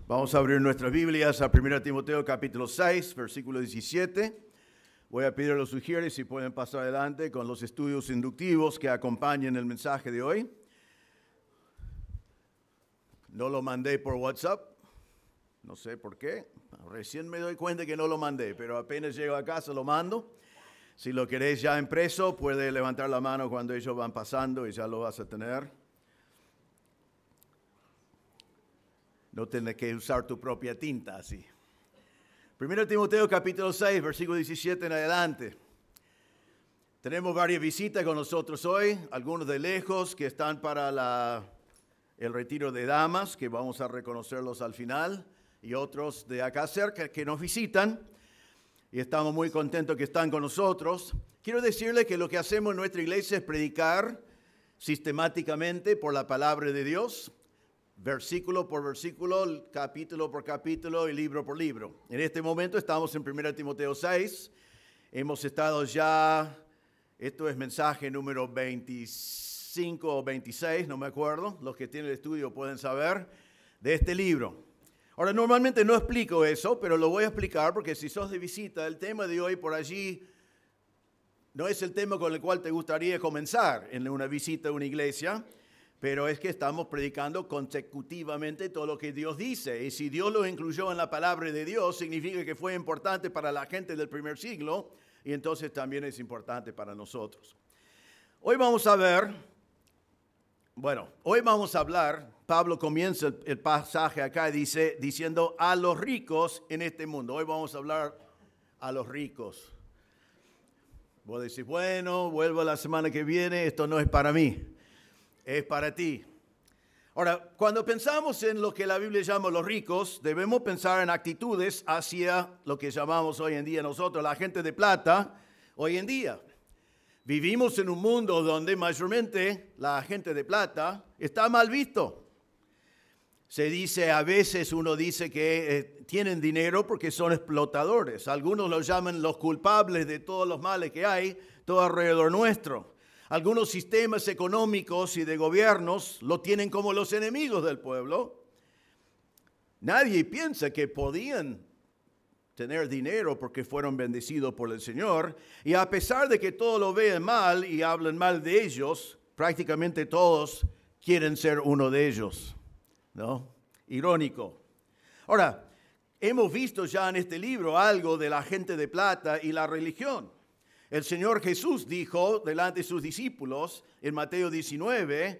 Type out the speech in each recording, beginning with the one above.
Vamos a abrir nuestras Biblias a 1 Timoteo capítulo 6, versículo 17. Voy a pedir a los sugieres si pueden pasar adelante con los estudios inductivos que acompañen el mensaje de hoy. No lo mandé por WhatsApp, no sé por qué. Recién me doy cuenta que no lo mandé, pero apenas llego a casa lo mando. Si lo queréis ya impreso, puede levantar la mano cuando ellos van pasando y ya lo vas a tener. No tienes que usar tu propia tinta así. 1 Timoteo capítulo 6, versículo 17 en adelante. Tenemos varias visitas con nosotros hoy, algunos de lejos que están para el retiro de damas, que vamos a reconocerlos al final, y otros de acá cerca que nos visitan, y estamos muy contentos que están con nosotros. Quiero decirles que lo que hacemos en nuestra iglesia es predicar sistemáticamente por la palabra de Dios, versículo por versículo, capítulo por capítulo y libro por libro. En este momento estamos en 1 Timoteo 6. Hemos estado ya, esto es mensaje número 25 o 26, no me acuerdo. Los que tienen el estudio pueden saber de este libro. Ahora, normalmente no explico eso, pero lo voy a explicar porque si sos de visita, el tema de hoy por allí no es el tema con el cual te gustaría comenzar en una visita a una iglesia. Pero es que estamos predicando consecutivamente todo lo que Dios dice. Y si Dios lo incluyó en la palabra de Dios, significa que fue importante para la gente del primer siglo. Y entonces también es importante para nosotros. Hoy vamos a hablar, Pablo comienza el pasaje acá diciendo a los ricos en este mundo. Hoy vamos a hablar a los ricos. Vos decís, bueno, vuelvo la semana que viene, esto no es para mí. Es para ti. Ahora, cuando pensamos en lo que la Biblia llama los ricos, debemos pensar en actitudes hacia lo que llamamos hoy en día nosotros la gente de plata. Hoy en día vivimos en un mundo donde mayormente la gente de plata está mal visto. Se dice, a veces uno dice que tienen dinero porque son explotadores. Algunos los llaman los culpables de todos los males que hay todo alrededor nuestro. Algunos sistemas económicos y de gobiernos lo tienen como los enemigos del pueblo. Nadie piensa que podían tener dinero porque fueron bendecidos por el Señor. Y a pesar de que todos lo vean mal y hablan mal de ellos, prácticamente todos quieren ser uno de ellos, ¿no? Irónico. Ahora, hemos visto ya en este libro algo de la gente de plata y la religión. El Señor Jesús dijo delante de sus discípulos en Mateo 19,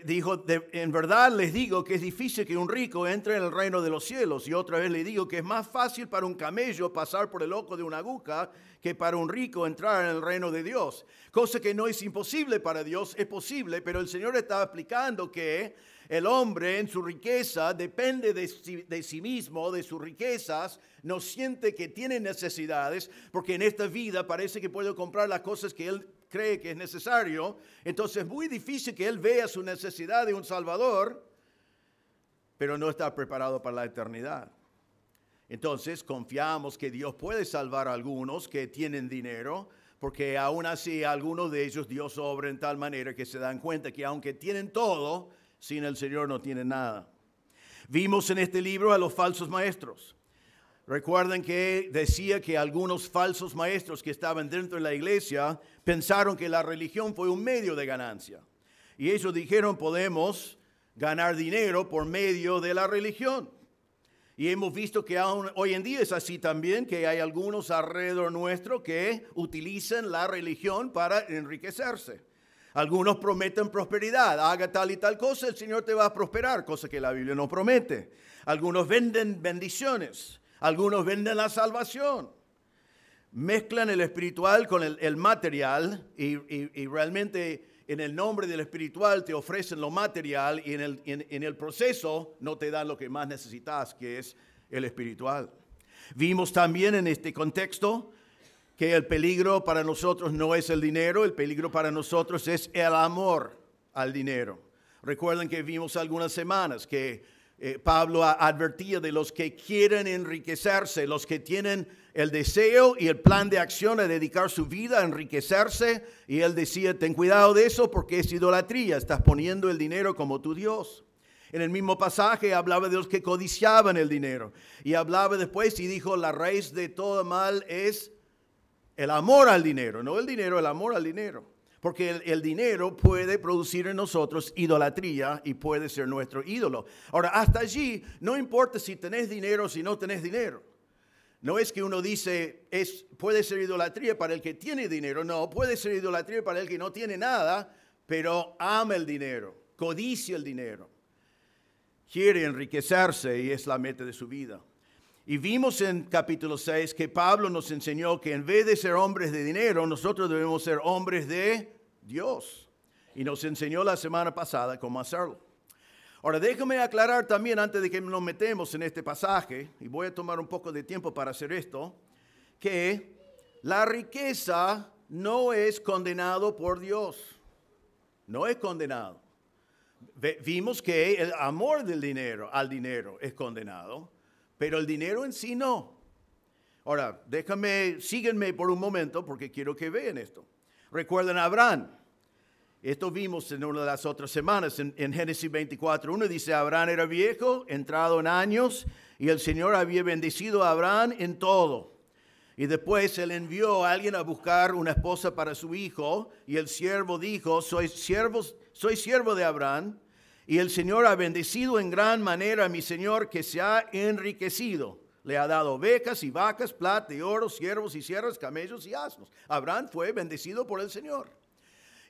dijo, en verdad les digo que es difícil que un rico entre en el reino de los cielos. Y otra vez le digo que es más fácil para un camello pasar por el ojo de una aguja que para un rico entrar en el reino de Dios. Cosa que no es imposible para Dios, es posible, pero el Señor estaba explicando que el hombre en su riqueza depende de sí mismo, de sus riquezas, no siente que tiene necesidades, porque en esta vida parece que puede comprar las cosas que él cree que es necesario. Entonces es muy difícil que él vea su necesidad de un Salvador, pero no está preparado para la eternidad. Entonces confiamos que Dios puede salvar a algunos que tienen dinero, porque aún así algunos de ellos Dios obra en tal manera que se dan cuenta que aunque tienen todo, sin el Señor no tienen nada. Vimos en este libro a los falsos maestros. Recuerden que decía que algunos falsos maestros que estaban dentro de la iglesia pensaron que la religión fue un medio de ganancia. Y ellos dijeron, podemos ganar dinero por medio de la religión. Y hemos visto que aún hoy en día es así también, que hay algunos alrededor nuestro que utilizan la religión para enriquecerse. Algunos prometen prosperidad, haga tal y tal cosa, el Señor te va a prosperar, cosa que la Biblia no promete. Algunos venden bendiciones, algunos venden la salvación. Mezclan el espiritual con el material y realmente en el nombre del espiritual te ofrecen lo material y en el proceso no te dan lo que más necesitas, que es el espiritual. Vimos también en este contexto que el peligro para nosotros no es el dinero, el peligro para nosotros es el amor al dinero. Recuerden que vimos algunas semanas que Pablo advertía de los que quieren enriquecerse, los que tienen el deseo y el plan de acción de dedicar su vida a enriquecerse, y él decía, ten cuidado de eso porque es idolatría, estás poniendo el dinero como tu Dios. En el mismo pasaje hablaba de los que codiciaban el dinero. Y hablaba después y dijo, la raíz de todo mal es el amor al dinero. No el dinero, el amor al dinero. Porque el dinero puede producir en nosotros idolatría y puede ser nuestro ídolo. Ahora, hasta allí, no importa si tenés dinero o si no tenés dinero. No es que uno dice, puede ser idolatría para el que tiene dinero. No, puede ser idolatría para el que no tiene nada, pero ama el dinero, codicia el dinero. Quiere enriquecerse y es la meta de su vida. Y vimos en capítulo 6 que Pablo nos enseñó que en vez de ser hombres de dinero, nosotros debemos ser hombres de Dios. Y nos enseñó la semana pasada cómo hacerlo. Ahora, déjame aclarar también antes de que nos metemos en este pasaje, y voy a tomar un poco de tiempo para hacer esto, que la riqueza no es condenado por Dios. No es condenado. Vimos que el amor del dinero al dinero es condenado. Pero el dinero en sí no. Ahora, síguenme por un momento porque quiero que vean esto. Recuerden a Abraham. Esto vimos en una de las otras semanas en Génesis 24:1. Dice, Abraham era viejo, entrado en años, y el Señor había bendecido a Abraham en todo. Y después él envió a alguien a buscar una esposa para su hijo, y el siervo dijo, soy siervo de Abraham, y el Señor ha bendecido en gran manera a mi Señor, que se ha enriquecido. Le ha dado ovejas y vacas, plata y oro, siervos y siervas, camellos y asnos. Abraham fue bendecido por el Señor.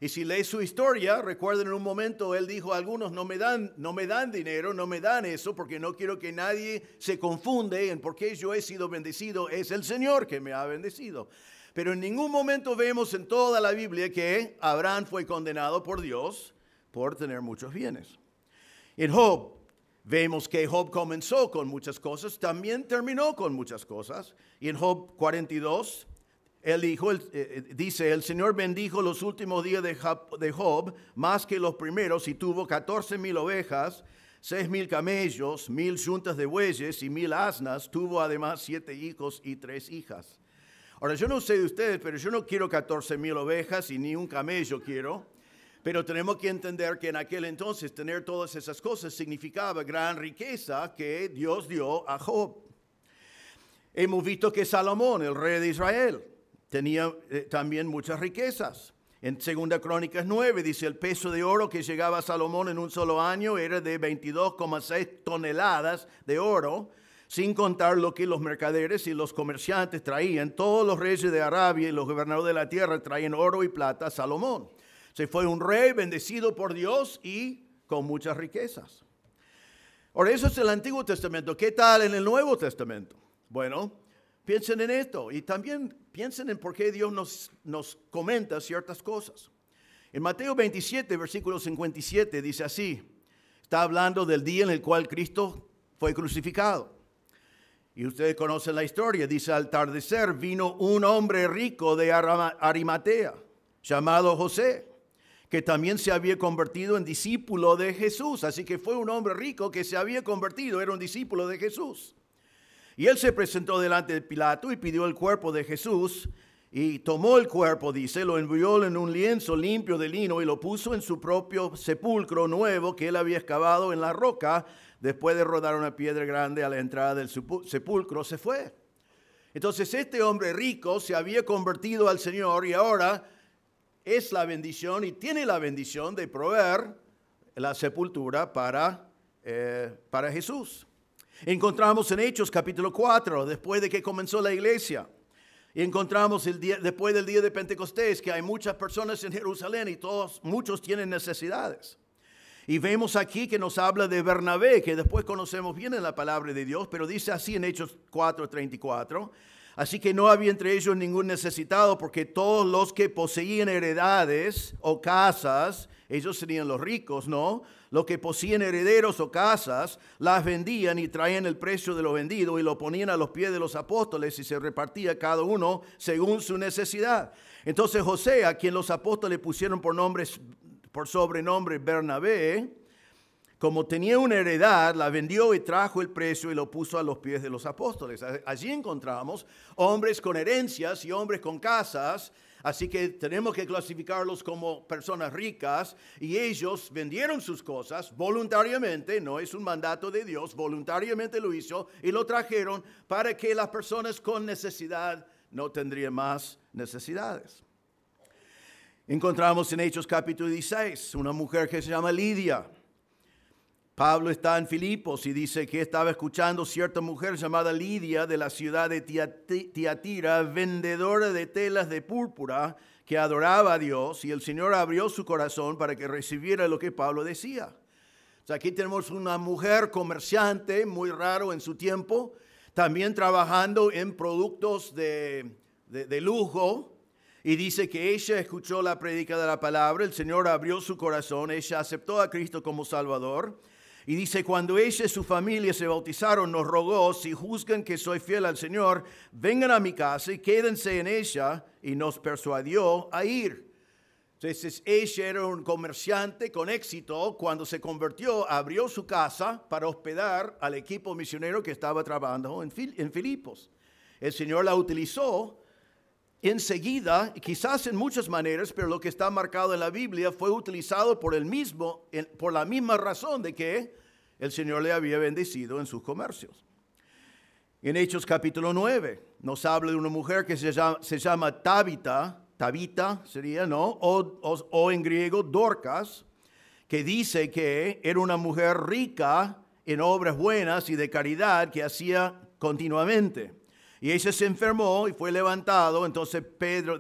Y si lees su historia, recuerden en un momento, él dijo a algunos, no me dan dinero, no me dan eso, porque no quiero que nadie se confunde en por qué yo he sido bendecido. Es el Señor que me ha bendecido. Pero en ningún momento vemos en toda la Biblia que Abraham fue condenado por Dios por tener muchos bienes. En Job, vemos que Job comenzó con muchas cosas, también terminó con muchas cosas. Y en Job 42, dice, el Señor bendijo los últimos días de Job más que los primeros y tuvo 14,000 ovejas, 6,000 camellos, 1,000 yuntas de bueyes y 1,000 asnas. Tuvo además 7 hijos y 3 hijas. Ahora, yo no sé de ustedes, pero yo no quiero 14,000 ovejas y ni un camello quiero. Pero tenemos que entender que en aquel entonces tener todas esas cosas significaba gran riqueza que Dios dio a Job. Hemos visto que Salomón, el rey de Israel, tenía también muchas riquezas. En 2 Crónicas 9 dice, el peso de oro que llegaba a Salomón en un solo año era de 22,6 toneladas de oro, sin contar lo que los mercaderes y los comerciantes traían. Todos los reyes de Arabia y los gobernadores de la tierra traían oro y plata a Salomón. Se fue un rey bendecido por Dios y con muchas riquezas. Ahora, eso es el Antiguo Testamento. ¿Qué tal en el Nuevo Testamento? Bueno, piensen en esto y también piensen en por qué Dios nos comenta ciertas cosas. En Mateo 27, versículo 57, dice así. Está hablando del día en el cual Cristo fue crucificado. Y ustedes conocen la historia. Dice, al atardecer vino un hombre rico de Arimatea, llamado José, que también se había convertido en discípulo de Jesús. Así que fue un hombre rico que se había convertido, era un discípulo de Jesús. Y él se presentó delante de Pilato y pidió el cuerpo de Jesús. Y tomó el cuerpo, dice, lo envió en un lienzo limpio de lino y lo puso en su propio sepulcro nuevo que él había excavado en la roca. Después de rodar una piedra grande a la entrada del sepulcro, se fue. Entonces este hombre rico se había convertido al Señor y ahora es la bendición y tiene la bendición de proveer la sepultura para Jesús. Encontramos en Hechos capítulo 4, después de que comenzó la iglesia, y encontramos después del día de Pentecostés que hay muchas personas en Jerusalén y muchos tienen necesidades. Y vemos aquí que nos habla de Bernabé, que después conocemos bien en la palabra de Dios, pero dice así en Hechos 4:34. Así que no había entre ellos ningún necesitado, porque todos los que poseían heredades o casas, ellos serían los ricos, ¿no? Los que poseían herederos o casas, las vendían y traían el precio de lo vendido y lo ponían a los pies de los apóstoles y se repartía cada uno según su necesidad. Entonces José, a quien los apóstoles pusieron por sobrenombre Bernabé, como tenía una heredad, la vendió y trajo el precio y lo puso a los pies de los apóstoles. Allí encontramos hombres con herencias y hombres con casas, Así que tenemos que clasificarlos como personas ricas y ellos vendieron sus cosas voluntariamente, no es un mandato de Dios, voluntariamente lo hizo y lo trajeron para que las personas con necesidad no tendrían más necesidades. Encontramos en Hechos capítulo 16 una mujer que se llama Lidia. Pablo está en Filipos y dice que estaba escuchando cierta mujer llamada Lidia de la ciudad de Tiatira, vendedora de telas de púrpura, que adoraba a Dios, y el Señor abrió su corazón para que recibiera lo que Pablo decía. O sea, aquí tenemos una mujer comerciante, muy raro en su tiempo, también trabajando en productos de lujo, y dice que ella escuchó la prédica de la palabra, el Señor abrió su corazón, ella aceptó a Cristo como Salvador. Y dice, cuando ella y su familia se bautizaron, nos rogó, si juzgan que soy fiel al Señor, vengan a mi casa y quédense en ella, y nos persuadió a ir. Entonces, ella era un comerciante con éxito. Cuando se convirtió, abrió su casa para hospedar al equipo misionero que estaba trabajando en Filipos. El Señor la utilizó enseguida, quizás en muchas maneras, pero lo que está marcado en la Biblia fue utilizado por la misma razón de que el Señor le había bendecido en sus comercios. En Hechos capítulo 9 nos habla de una mujer que se llama Tabita sería, ¿no? O en griego Dorcas, que dice que era una mujer rica en obras buenas y de caridad que hacía continuamente. Y ella se enfermó y fue levantado. Entonces Pedro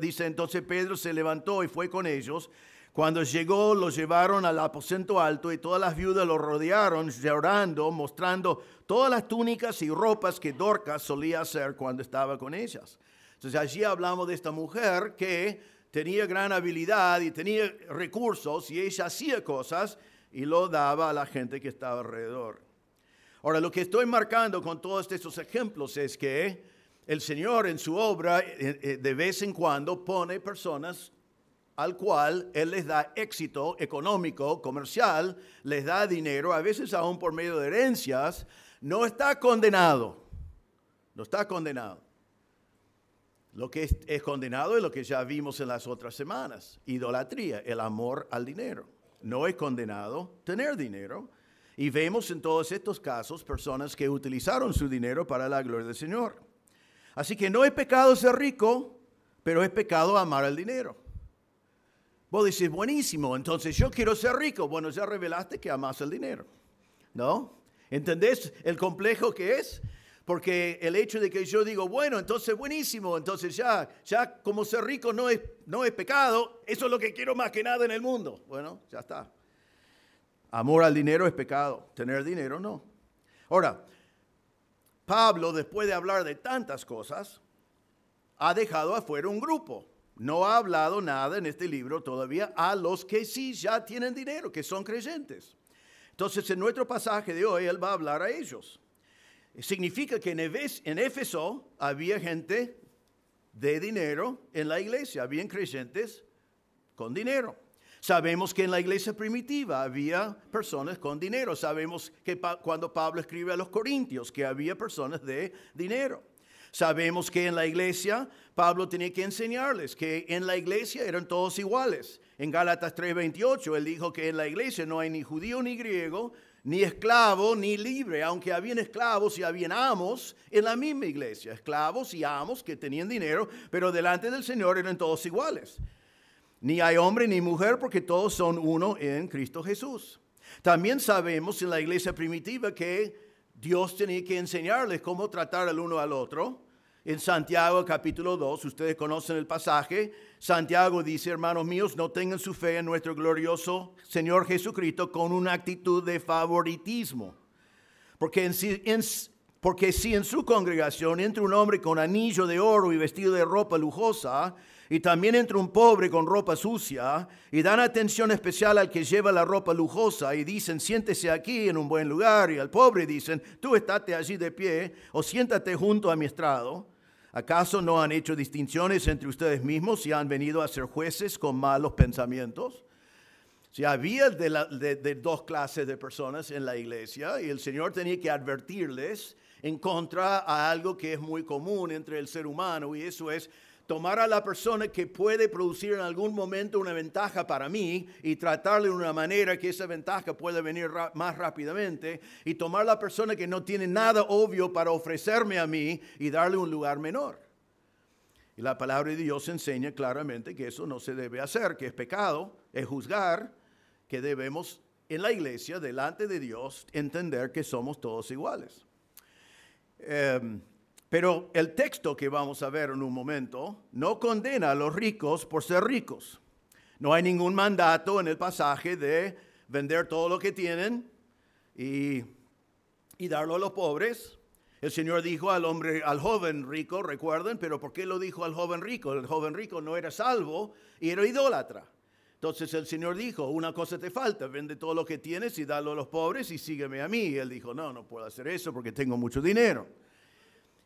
se levantó y fue con ellos. Cuando llegó, lo llevaron al aposento alto y todas las viudas lo rodearon llorando, mostrando todas las túnicas y ropas que Dorcas solía hacer cuando estaba con ellas. Entonces allí hablamos de esta mujer que tenía gran habilidad y tenía recursos, y ella hacía cosas y lo daba a la gente que estaba alrededor. Ahora, lo que estoy marcando con todos estos ejemplos es que el Señor en su obra de vez en cuando pone personas al cual Él les da éxito económico, comercial, les da dinero, a veces aún por medio de herencias. No está condenado, no está condenado. Lo que es condenado es lo que ya vimos en las otras semanas: idolatría, el amor al dinero. No es condenado tener dinero, y vemos en todos estos casos personas que utilizaron su dinero para la gloria del Señor. Así que no es pecado ser rico, pero es pecado amar el dinero. Vos decís, buenísimo, entonces yo quiero ser rico. Bueno, ya revelaste que amas el dinero, ¿no? ¿Entendés el complejo que es? Porque el hecho de que yo digo, bueno, entonces buenísimo, entonces ya como ser rico no es pecado, eso es lo que quiero más que nada en el mundo. Bueno, ya está. Amor al dinero es pecado, tener dinero no. Ahora, Pablo, después de hablar de tantas cosas, ha dejado afuera un grupo. No ha hablado nada en este libro todavía a los que sí ya tienen dinero, que son creyentes. Entonces, en nuestro pasaje de hoy, él va a hablar a ellos. Significa que en Éfeso había gente de dinero en la iglesia, habían creyentes con dinero. Sabemos que en la iglesia primitiva había personas con dinero. Sabemos que cuando Pablo escribe a los Corintios, que había personas de dinero. Sabemos que en la iglesia Pablo tenía que enseñarles que en la iglesia eran todos iguales. En Gálatas 3:28 él dijo que en la iglesia no hay ni judío ni griego, ni esclavo ni libre, aunque habían esclavos y habían amos en la misma iglesia. Esclavos y amos que tenían dinero, pero delante del Señor eran todos iguales. Ni hay hombre ni mujer, porque todos son uno en Cristo Jesús. También sabemos en la iglesia primitiva que Dios tenía que enseñarles cómo tratar el uno al otro. En Santiago capítulo 2, ustedes conocen el pasaje. Santiago dice, hermanos míos, no tengan su fe en nuestro glorioso Señor Jesucristo con una actitud de favoritismo. Porque si en su congregación entra un hombre con anillo de oro y vestido de ropa lujosa, y también entra un pobre con ropa sucia, y dan atención especial al que lleva la ropa lujosa, y dicen, siéntese aquí en un buen lugar, y al pobre dicen, tú estate allí de pie, o siéntate junto a mi estrado, ¿acaso no han hecho distinciones entre ustedes mismos y han venido a ser jueces con malos pensamientos? Si había de dos clases de personas en la iglesia, y el Señor tenía que advertirles en contra a algo que es muy común entre el ser humano, y eso es tomar a la persona que puede producir en algún momento una ventaja para mí y tratarle de una manera que esa ventaja pueda venir más rápidamente, y tomar a la persona que no tiene nada obvio para ofrecerme a mí y darle un lugar menor. Y la palabra de Dios enseña claramente que eso no se debe hacer, que es pecado, es juzgar, que debemos en la iglesia, delante de Dios, entender que somos todos iguales. Pero el texto que vamos a ver en un momento no condena a los ricos por ser ricos. No hay ningún mandato en el pasaje de vender todo lo que tienen y darlo a los pobres. El Señor dijo al joven rico, recuerden, pero ¿por qué lo dijo al joven rico? El joven rico no era salvo y era idólatra. Entonces el Señor dijo, una cosa te falta, vende todo lo que tienes y dalo a los pobres y sígueme a mí. Y él dijo, no puedo hacer eso porque tengo mucho dinero.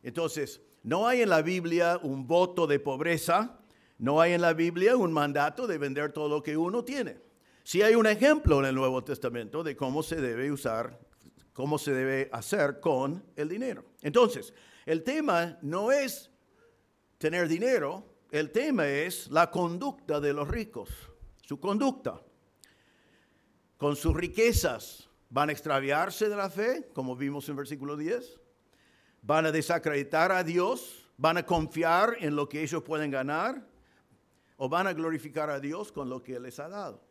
Entonces, no hay en la Biblia un voto de pobreza, no hay en la Biblia un mandato de vender todo lo que uno tiene. Sí hay un ejemplo en el Nuevo Testamento de cómo se debe usar, cómo se debe hacer con el dinero. Entonces, el tema no es tener dinero, el tema es la conducta de los ricos. Su conducta. Con sus riquezas van a extraviarse de la fe, como vimos en versículo 10. Van a desacreditar a Dios, van a confiar en lo que ellos pueden ganar, o van a glorificar a Dios con lo que Él les ha dado.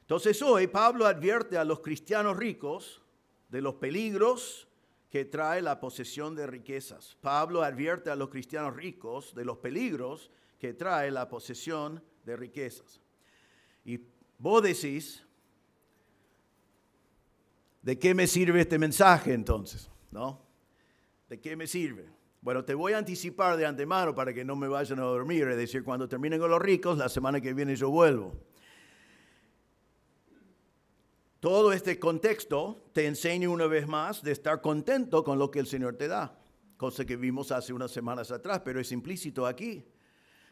Entonces hoy Pablo advierte a los cristianos ricos de los peligros que trae la posesión de riquezas. Pablo advierte a los cristianos ricos de los peligros que trae la posesión de riquezas. Y vos decís, ¿de qué me sirve este mensaje entonces? ¿No? ¿De qué me sirve? Bueno, te voy a anticipar de antemano para que no me vayan a dormir. Es decir, cuando terminen con los ricos, la semana que viene yo vuelvo. Todo este contexto te enseña una vez más de estar contento con lo que el Señor te da. Cosa que vimos hace unas semanas atrás, pero es implícito aquí.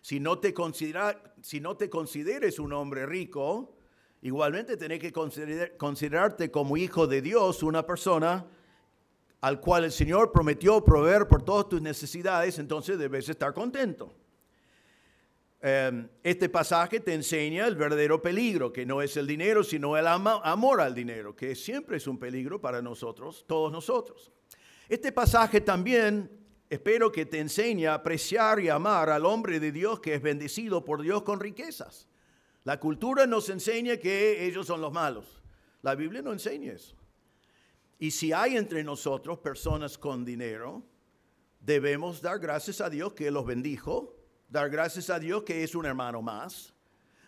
Si no te consideres un hombre rico, igualmente tenés que considerarte como hijo de Dios, una persona al cual el Señor prometió proveer por todas tus necesidades, entonces debes estar contento. Este pasaje te enseña el verdadero peligro, que no es el dinero, sino el amor al dinero, que siempre es un peligro para nosotros, todos nosotros. Este pasaje también espero que te enseñe a apreciar y amar al hombre de Dios que es bendecido por Dios con riquezas. La cultura nos enseña que ellos son los malos. La Biblia no enseña eso. Y si hay entre nosotros personas con dinero, debemos dar gracias a Dios que los bendijo, dar gracias a Dios que es un hermano más.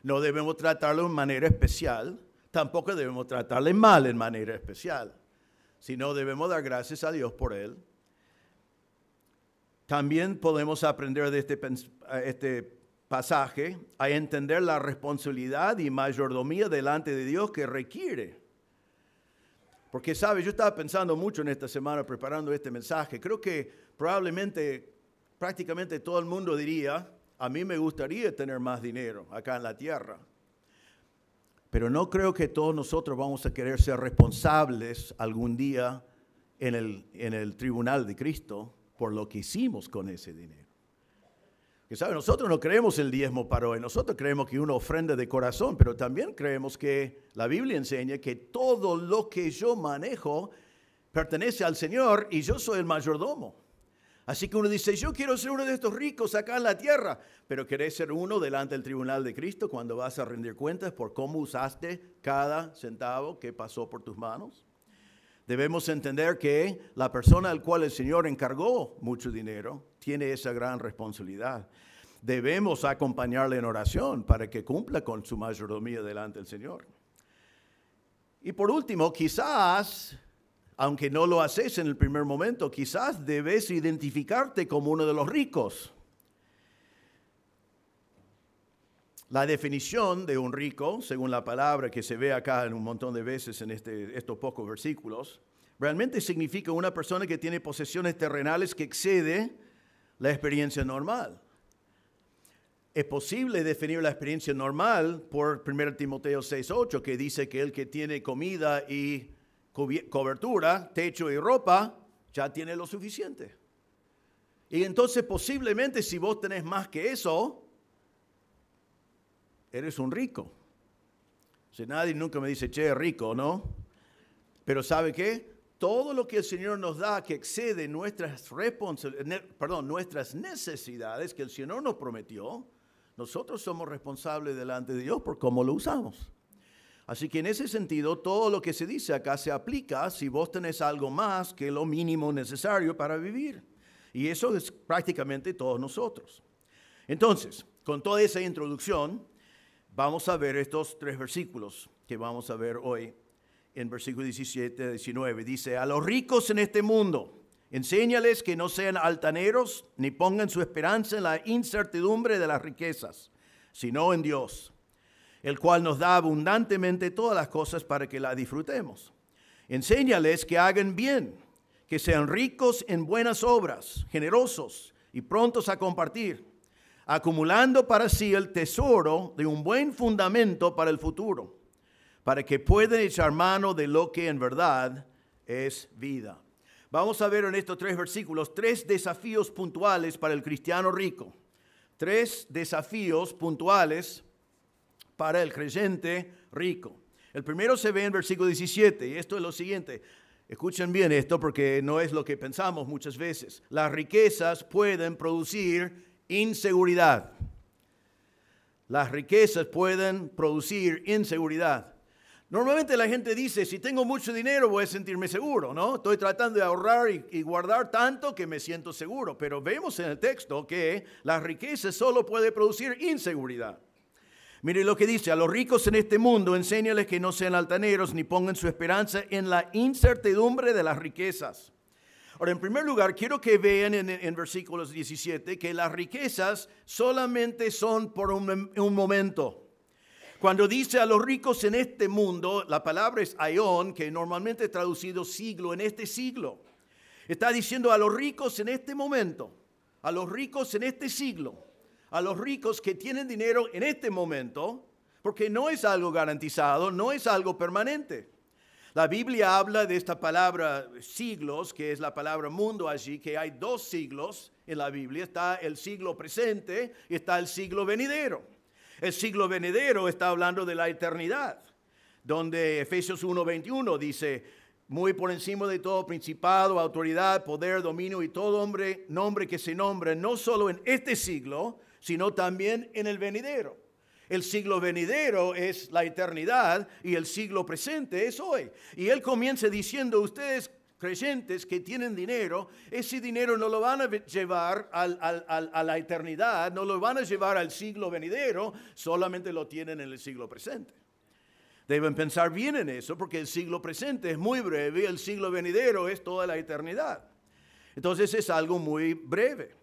No debemos tratarlo de manera especial, tampoco debemos tratarle mal en manera especial, sino debemos dar gracias a Dios por él. También podemos aprender de este pasaje a entender la responsabilidad y mayordomía delante de Dios que requiere. Porque, ¿sabe? Yo estaba pensando mucho en esta semana preparando este mensaje. Creo que probablemente, prácticamente todo el mundo diría, a mí me gustaría tener más dinero acá en la tierra. Pero no creo que todos nosotros vamos a querer ser responsables algún día en el tribunal de Cristo por lo que hicimos con ese dinero. Que sabe, nosotros no creemos el diezmo para hoy, nosotros creemos que una ofrenda de corazón, pero también creemos que la Biblia enseña que todo lo que yo manejo pertenece al Señor y yo soy el mayordomo. Así que uno dice, yo quiero ser uno de estos ricos acá en la tierra, pero ¿querés ser uno delante del tribunal de Cristo cuando vas a rendir cuentas por cómo usaste cada centavo que pasó por tus manos? Debemos entender que la persona al cual el Señor encargó mucho dinero tiene esa gran responsabilidad. Debemos acompañarle en oración para que cumpla con su mayordomía delante del Señor. Y por último, quizás, aunque no lo haces en el primer momento, quizás debes identificarte como uno de los ricos. La definición de un rico, según la palabra que se ve acá en un montón de veces en estos pocos versículos, realmente significa una persona que tiene posesiones terrenales que excede la experiencia normal. Es posible definir la experiencia normal por 1 Timoteo 6:8, que dice que el que tiene comida y cobertura, techo y ropa, ya tiene lo suficiente. Y entonces posiblemente si vos tenés más que eso, eres un rico. Si nadie nunca me dice, che, rico, ¿no? Pero ¿sabe qué? Todo lo que el Señor nos da que excede nuestras necesidades que el Señor nos prometió, nosotros somos responsables delante de Dios por cómo lo usamos. Así que en ese sentido, todo lo que se dice acá se aplica si vos tenés algo más que lo mínimo necesario para vivir. Y eso es prácticamente todos nosotros. Entonces, con toda esa introducción, vamos a ver estos 3 versículos que vamos a ver hoy. En versículo 17 a 19, dice, a los ricos en este mundo, enséñales que no sean altaneros, ni pongan su esperanza en la incertidumbre de las riquezas, sino en Dios, el cual nos da abundantemente todas las cosas para que las disfrutemos. Enséñales que hagan bien, que sean ricos en buenas obras, generosos y prontos a compartir, acumulando para sí el tesoro de un buen fundamento para el futuro, para que puedan echar mano de lo que en verdad es vida. Vamos a ver en estos 3 versículos 3 desafíos puntuales para el cristiano rico. 3 desafíos puntuales para el creyente rico. El primero se ve en versículo 17 y esto es lo siguiente. Escuchen bien esto porque no es lo que pensamos muchas veces. Las riquezas pueden producir inseguridad. Las riquezas pueden producir inseguridad. Normalmente la gente dice, si tengo mucho dinero voy a sentirme seguro, ¿no? Estoy tratando de ahorrar y guardar tanto que me siento seguro. Pero vemos en el texto que las riquezas solo pueden producir inseguridad. Mire lo que dice, a los ricos en este mundo enséñales que no sean altaneros ni pongan su esperanza en la incertidumbre de las riquezas. Ahora, en primer lugar, quiero que vean en versículos 17 que las riquezas solamente son por un momento. Cuando dice a los ricos en este mundo, la palabra es aion, que normalmente es traducido siglo, en este siglo. Está diciendo a los ricos en este momento, a los ricos en este siglo, a los ricos que tienen dinero en este momento, porque no es algo garantizado, no es algo permanente. La Biblia habla de esta palabra siglos, que es la palabra mundo allí, que hay 2 siglos en la Biblia. Está el siglo presente y está el siglo venidero. El siglo venidero está hablando de la eternidad, donde Efesios 1:21 dice, muy por encima de todo principado, autoridad, poder, dominio y todo nombre que se nombre, no solo en este siglo, sino también en el venidero. El siglo venidero es la eternidad y el siglo presente es hoy. Y él comienza diciendo, ustedes creyentes que tienen dinero, ese dinero no lo van a llevar a la eternidad, no lo van a llevar al siglo venidero, solamente lo tienen en el siglo presente. Deben pensar bien en eso porque el siglo presente es muy breve y el siglo venidero es toda la eternidad. Entonces es algo muy breve.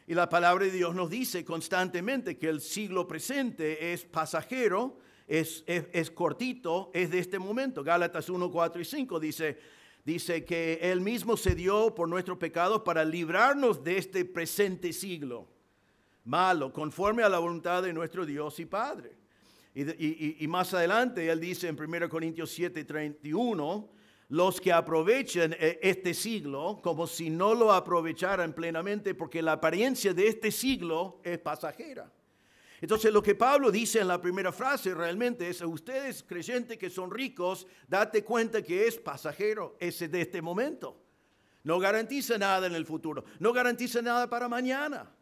Y la palabra de Dios nos dice constantemente que el siglo presente es pasajero, es cortito, es de este momento. Gálatas 1, 4 y 5 dice que Él mismo se dio por nuestros pecados para librarnos de este presente siglo malo, conforme a la voluntad de nuestro Dios y Padre. Y más adelante Él dice en 1 Corintios 7, 31, los que aprovechan este siglo como si no lo aprovecharan plenamente, porque la apariencia de este siglo es pasajera. Entonces lo que Pablo dice en la primera frase realmente es, a ustedes creyentes que son ricos, date cuenta que es pasajero, es de este momento. No garantiza nada en el futuro, no garantiza nada para mañana,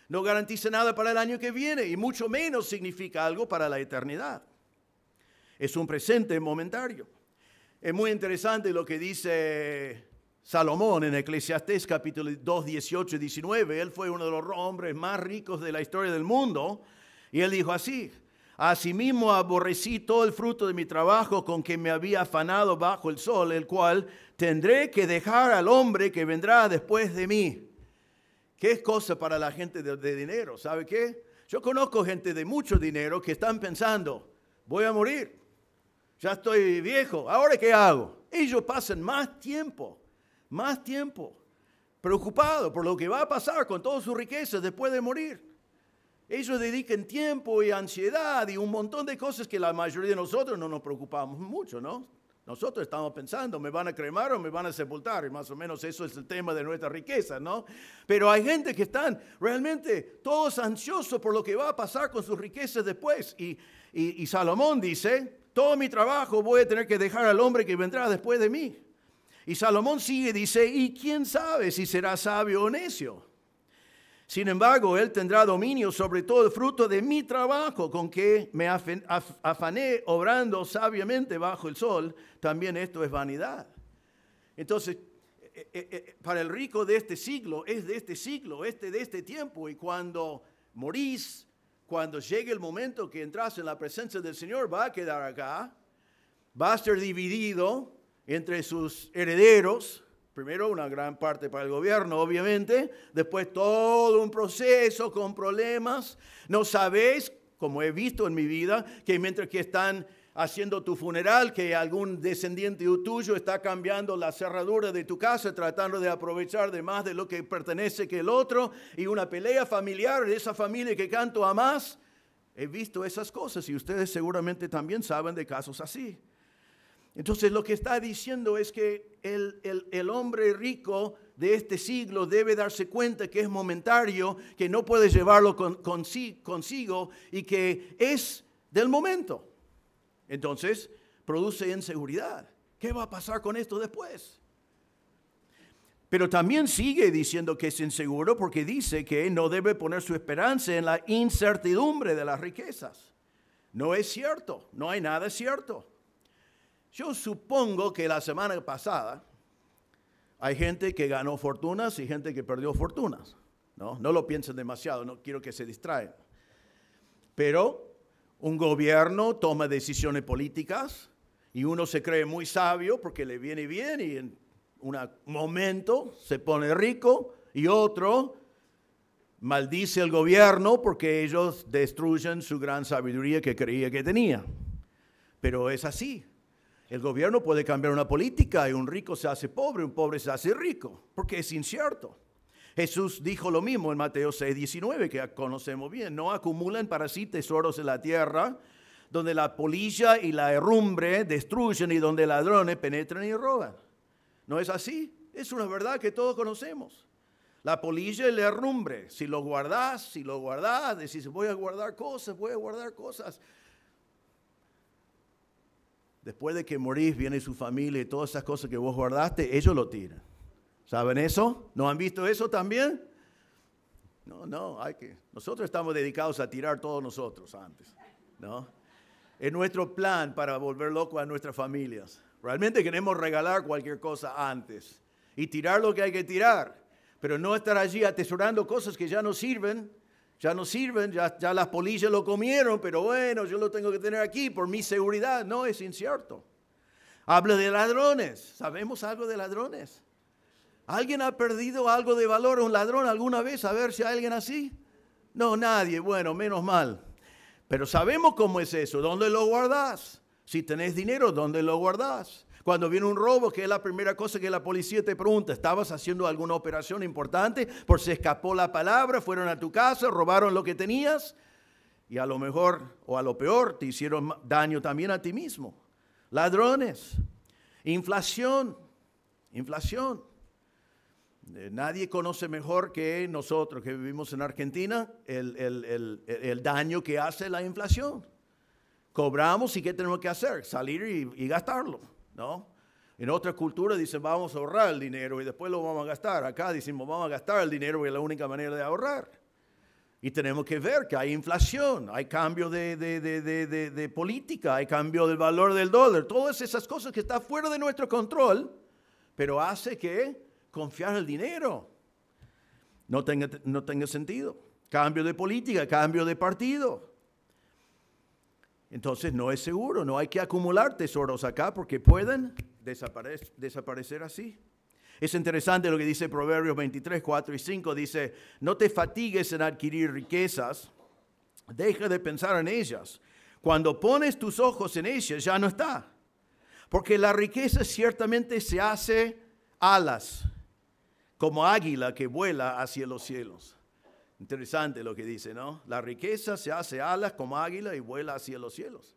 no garantiza nada para el año que viene y mucho menos significa algo para la eternidad. Es un presente momentario. Es muy interesante lo que dice Salomón en Eclesiastés capítulo 2, 18 y 19. Él fue uno de los hombres más ricos de la historia del mundo. Y él dijo así, asimismo aborrecí todo el fruto de mi trabajo con que me había afanado bajo el sol, el cual tendré que dejar al hombre que vendrá después de mí. ¿Qué cosa para la gente de dinero? ¿Sabe qué? Yo conozco gente de mucho dinero que están pensando, voy a morir, ya estoy viejo, ¿ahora qué hago? Ellos pasan más tiempo preocupados por lo que va a pasar con todas sus riquezas después de morir. Ellos dedican tiempo y ansiedad y un montón de cosas que la mayoría de nosotros no nos preocupamos mucho, ¿no? Nosotros estamos pensando, ¿me van a cremar o me van a sepultar? Y más o menos eso es el tema de nuestra riqueza, ¿no? Pero hay gente que están realmente todos ansiosos por lo que va a pasar con sus riquezas después. Y Salomón dice, todo mi trabajo voy a tener que dejar al hombre que vendrá después de mí. Y Salomón sigue, dice, ¿y quién sabe si será sabio o necio? Sin embargo, él tendrá dominio sobre todo el fruto de mi trabajo, con que me afané obrando sabiamente bajo el sol. También esto es vanidad. Entonces, para el rico de este siglo, es de este siglo, de este tiempo. Y cuando morís, cuando llegue el momento que entras en la presencia del Señor, va a quedar acá, va a ser dividido entre sus herederos. Primero una gran parte para el gobierno, obviamente. Después todo un proceso con problemas. No sabéis, como he visto en mi vida, que mientras que están haciendo tu funeral, que algún descendiente tuyo está cambiando la cerradura de tu casa, tratando de aprovechar de más de lo que pertenece que el otro, y una pelea familiar de esa familia que tanto amás. He visto esas cosas y ustedes seguramente también saben de casos así. Entonces lo que está diciendo es que el hombre rico de este siglo debe darse cuenta que es momentario, que no puede llevarlo consigo y que es del momento. Entonces produce inseguridad. ¿Qué va a pasar con esto después? Pero también sigue diciendo que es inseguro porque dice que no debe poner su esperanza en la incertidumbre de las riquezas. No es cierto, no hay nada cierto. Yo supongo que la semana pasada hay gente que ganó fortunas y gente que perdió fortunas. No lo piensen demasiado, no quiero que se distraigan. Pero un gobierno toma decisiones políticas y uno se cree muy sabio porque le viene bien y en un momento se pone rico y otro maldice al gobierno porque ellos destruyen su gran sabiduría que creía que tenía. Pero es así. El gobierno puede cambiar una política y un rico se hace pobre, un pobre se hace rico, porque es incierto. Jesús dijo lo mismo en Mateo 6:19, que conocemos bien. No acumulen para sí tesoros en la tierra, donde la polilla y la herrumbre destruyen y donde ladrones penetran y roban. ¿No es así? Es una verdad que todos conocemos. La polilla y la herrumbre, si lo guardás, decís, voy a guardar cosas. Después de que morís, viene su familia y todas esas cosas que vos guardaste, ellos lo tiran. ¿Saben eso? ¿No han visto eso también? No, nosotros estamos dedicados a tirar todos nosotros antes, ¿no? Es nuestro plan para volver loco a nuestras familias. Realmente queremos regalar cualquier cosa antes y tirar lo que hay que tirar, pero no estar allí atesorando cosas que ya no sirven, ya las polillas lo comieron, pero bueno, yo lo tengo que tener aquí por mi seguridad. No, es incierto. Habla de ladrones. ¿Sabemos algo de ladrones? ¿Alguien ha perdido algo de valor un ladrón alguna vez? A ver si hay alguien así. No, nadie. Bueno, menos mal. Pero sabemos cómo es eso. ¿Dónde lo guardás? Si tenés dinero, ¿dónde lo guardás? Cuando viene un robo, que es la primera cosa que la policía te pregunta, ¿estabas haciendo alguna operación importante? ¿Por se escapó la palabra? ¿Fueron a tu casa? ¿Robaron lo que tenías? Y a lo mejor, o a lo peor, te hicieron daño también a ti mismo. Ladrones. Inflación. Nadie conoce mejor que nosotros que vivimos en Argentina el daño que hace la inflación. Cobramos y ¿qué tenemos que hacer? Salir y gastarlo, ¿no? En otras culturas dicen vamos a ahorrar el dinero y después lo vamos a gastar. Acá decimos vamos a gastar el dinero porque es la única manera de ahorrar. Y tenemos que ver que hay inflación, hay cambio de política, hay cambio del valor del dólar. Todas esas cosas que están fuera de nuestro control, pero hace que confiar en el dinero no tenga sentido. Cambio de política, cambio de partido. Entonces no es seguro, no hay que acumular tesoros acá porque pueden desaparecer así. Es interesante lo que dice Proverbios 23, 4 y 5. Dice, no te fatigues en adquirir riquezas, deja de pensar en ellas. Cuando pones tus ojos en ellas ya no está. Porque la riqueza ciertamente se hace alas, como águila que vuela hacia los cielos. Interesante lo que dice, ¿no? La riqueza se hace alas como águila y vuela hacia los cielos.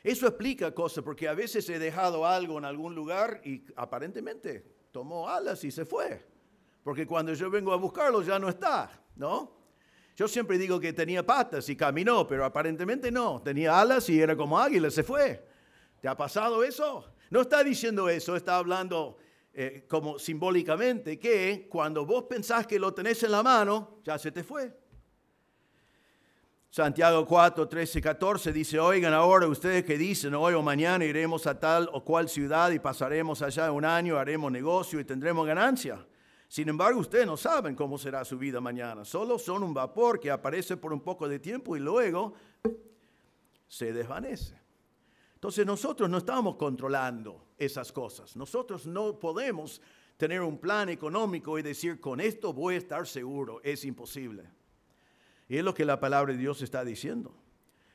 Eso explica cosas, porque a veces he dejado algo en algún lugar y aparentemente tomó alas y se fue. Porque cuando yo vengo a buscarlo ya no está, ¿no? Yo siempre digo que tenía patas y caminó, pero aparentemente no. Tenía alas y era como águila, se fue. ¿Te ha pasado eso? No está diciendo eso, está hablando como simbólicamente que cuando vos pensás que lo tenés en la mano, ya se te fue. Santiago 4, 13, 14 dice, oigan ahora ustedes que dicen, hoy o mañana iremos a tal o cual ciudad y pasaremos allá un año, haremos negocio y tendremos ganancia. Sin embargo, ustedes no saben cómo será su vida mañana. Solo son un vapor que aparece por un poco de tiempo y luego se desvanece. Entonces nosotros no estamos controlando esas cosas. Nosotros no podemos tener un plan económico y decir, con esto voy a estar seguro. Es imposible. Y es lo que la palabra de Dios está diciendo.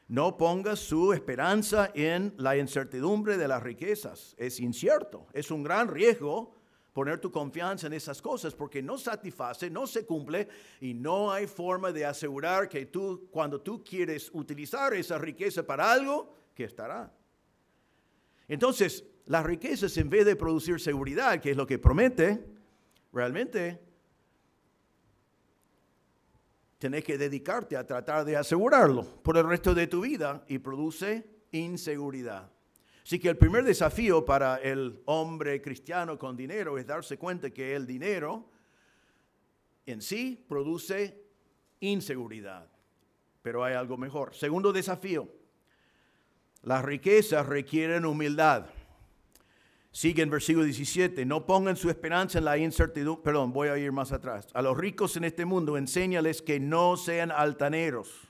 No ponga su esperanza en la incertidumbre de las riquezas. Es incierto. Es un gran riesgo poner tu confianza en esas cosas porque no satisface, no se cumple y no hay forma de asegurar que tú, cuando tú quieres utilizar esa riqueza para algo, que estará. Entonces, las riquezas en vez de producir seguridad, que es lo que promete, realmente tenés que dedicarte a tratar de asegurarlo por el resto de tu vida y produce inseguridad. Así que el primer desafío para el hombre cristiano con dinero es darse cuenta que el dinero en sí produce inseguridad. Pero hay algo mejor. Segundo desafío, las riquezas requieren humildad. Sigue en versículo 17, no pongan su esperanza en la incertidumbre. Perdón, voy a ir más atrás. A los ricos en este mundo enséñales que no sean altaneros.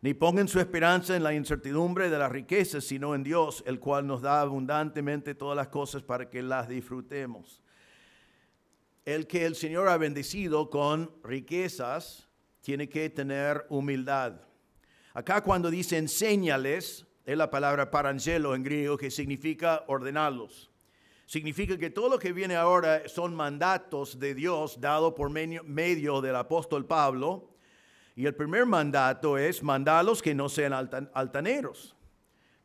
Ni pongan su esperanza en la incertidumbre de las riquezas, sino en Dios, el cual nos da abundantemente todas las cosas para que las disfrutemos. El que el Señor ha bendecido con riquezas tiene que tener humildad. Acá cuando dice enséñales, es la palabra parangelo en griego, que significa ordenarlos. Significa que todo lo que viene ahora son mandatos de Dios dado por medio del apóstol Pablo. Y el primer mandato es mandarlos que no sean altaneros,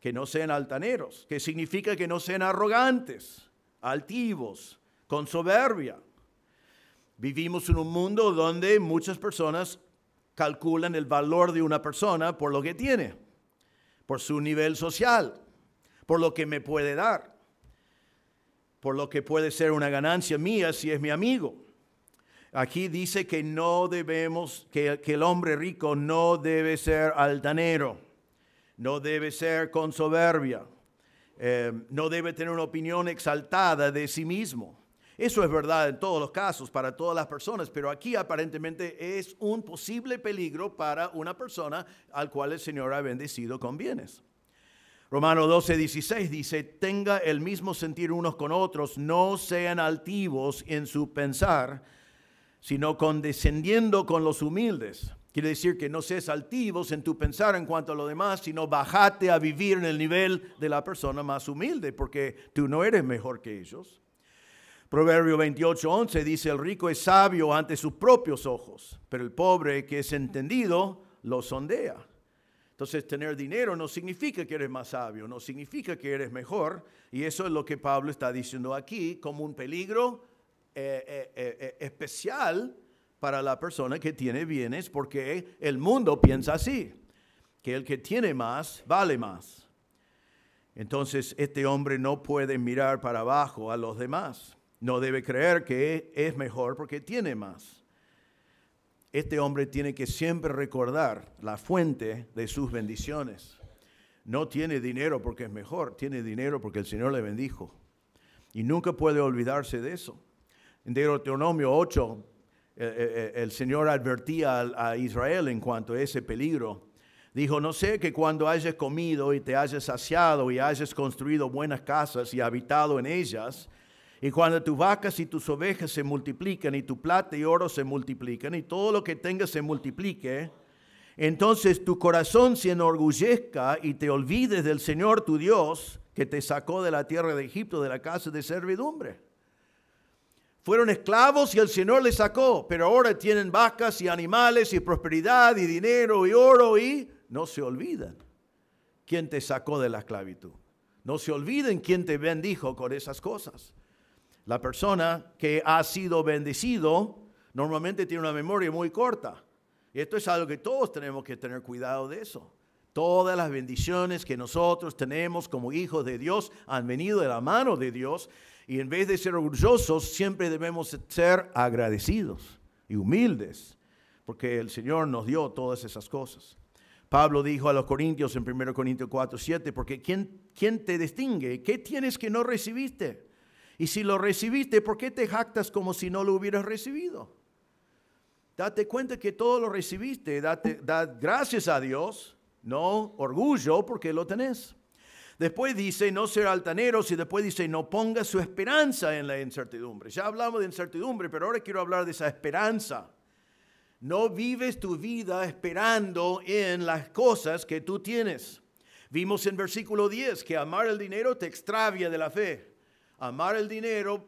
que significa que no sean arrogantes, altivos, con soberbia. Vivimos en un mundo donde muchas personas calculan el valor de una persona por lo que tiene, por su nivel social, por lo que me puede dar, por lo que puede ser una ganancia mía si es mi amigo. Aquí dice que no debemos, que el hombre rico no debe ser altanero, no debe ser con soberbia, no debe tener una opinión exaltada de sí mismo. Eso es verdad en todos los casos, para todas las personas, pero aquí aparentemente es un posible peligro para una persona al cual el Señor ha bendecido con bienes. Romanos 12:16 dice, tenga el mismo sentir unos con otros, no sean altivos en su pensar, sino condescendiendo con los humildes. Quiere decir que no seas altivos en tu pensar en cuanto a lo demás, sino bájate a vivir en el nivel de la persona más humilde, porque tú no eres mejor que ellos. Proverbio 28:11 dice, el rico es sabio ante sus propios ojos, pero el pobre que es entendido lo sondea. Entonces, tener dinero no significa que eres más sabio, no significa que eres mejor, y eso es lo que Pablo está diciendo aquí como un peligro especial para la persona que tiene bienes, porque el mundo piensa así, que el que tiene más vale más. Entonces este hombre no puede mirar para abajo a los demás, no debe creer que es mejor porque tiene más. Este hombre tiene que siempre recordar la fuente de sus bendiciones. No tiene dinero porque es mejor, tiene dinero porque el Señor le bendijo. Y nunca puede olvidarse de eso. En Deuteronomio 8, el Señor advertía a Israel en cuanto a ese peligro. Dijo, no sé que cuando hayas comido y te hayas saciado y hayas construido buenas casas y habitado en ellas, y cuando tus vacas y tus ovejas se multiplican y tu plata y oro se multiplican y todo lo que tengas se multiplique, entonces tu corazón se enorgullezca y te olvides del Señor tu Dios que te sacó de la tierra de Egipto, de la casa de servidumbre. Fueron esclavos y el Señor les sacó, pero ahora tienen vacas y animales y prosperidad y dinero y oro y no se olvidan quién te sacó de la esclavitud. No se olviden quién te bendijo con esas cosas. La persona que ha sido bendecido normalmente tiene una memoria muy corta. Y esto es algo que todos tenemos que tener cuidado de eso. Todas las bendiciones que nosotros tenemos como hijos de Dios han venido de la mano de Dios. Y en vez de ser orgullosos, siempre debemos ser agradecidos y humildes, porque el Señor nos dio todas esas cosas. Pablo dijo a los Corintios en 1 Corintios 4:7, porque ¿quién te distingue? ¿Qué tienes que no recibiste? Y si lo recibiste, ¿por qué te jactas como si no lo hubieras recibido? Date cuenta que todo lo recibiste, da gracias a Dios, no orgullo porque lo tenés. Después dice no ser altaneros y después dice no ponga su esperanza en la incertidumbre. Ya hablamos de incertidumbre, pero ahora quiero hablar de esa esperanza. No vives tu vida esperando en las cosas que tú tienes. Vimos en versículo 10 que amar el dinero te extravia de la fe. Amar el dinero,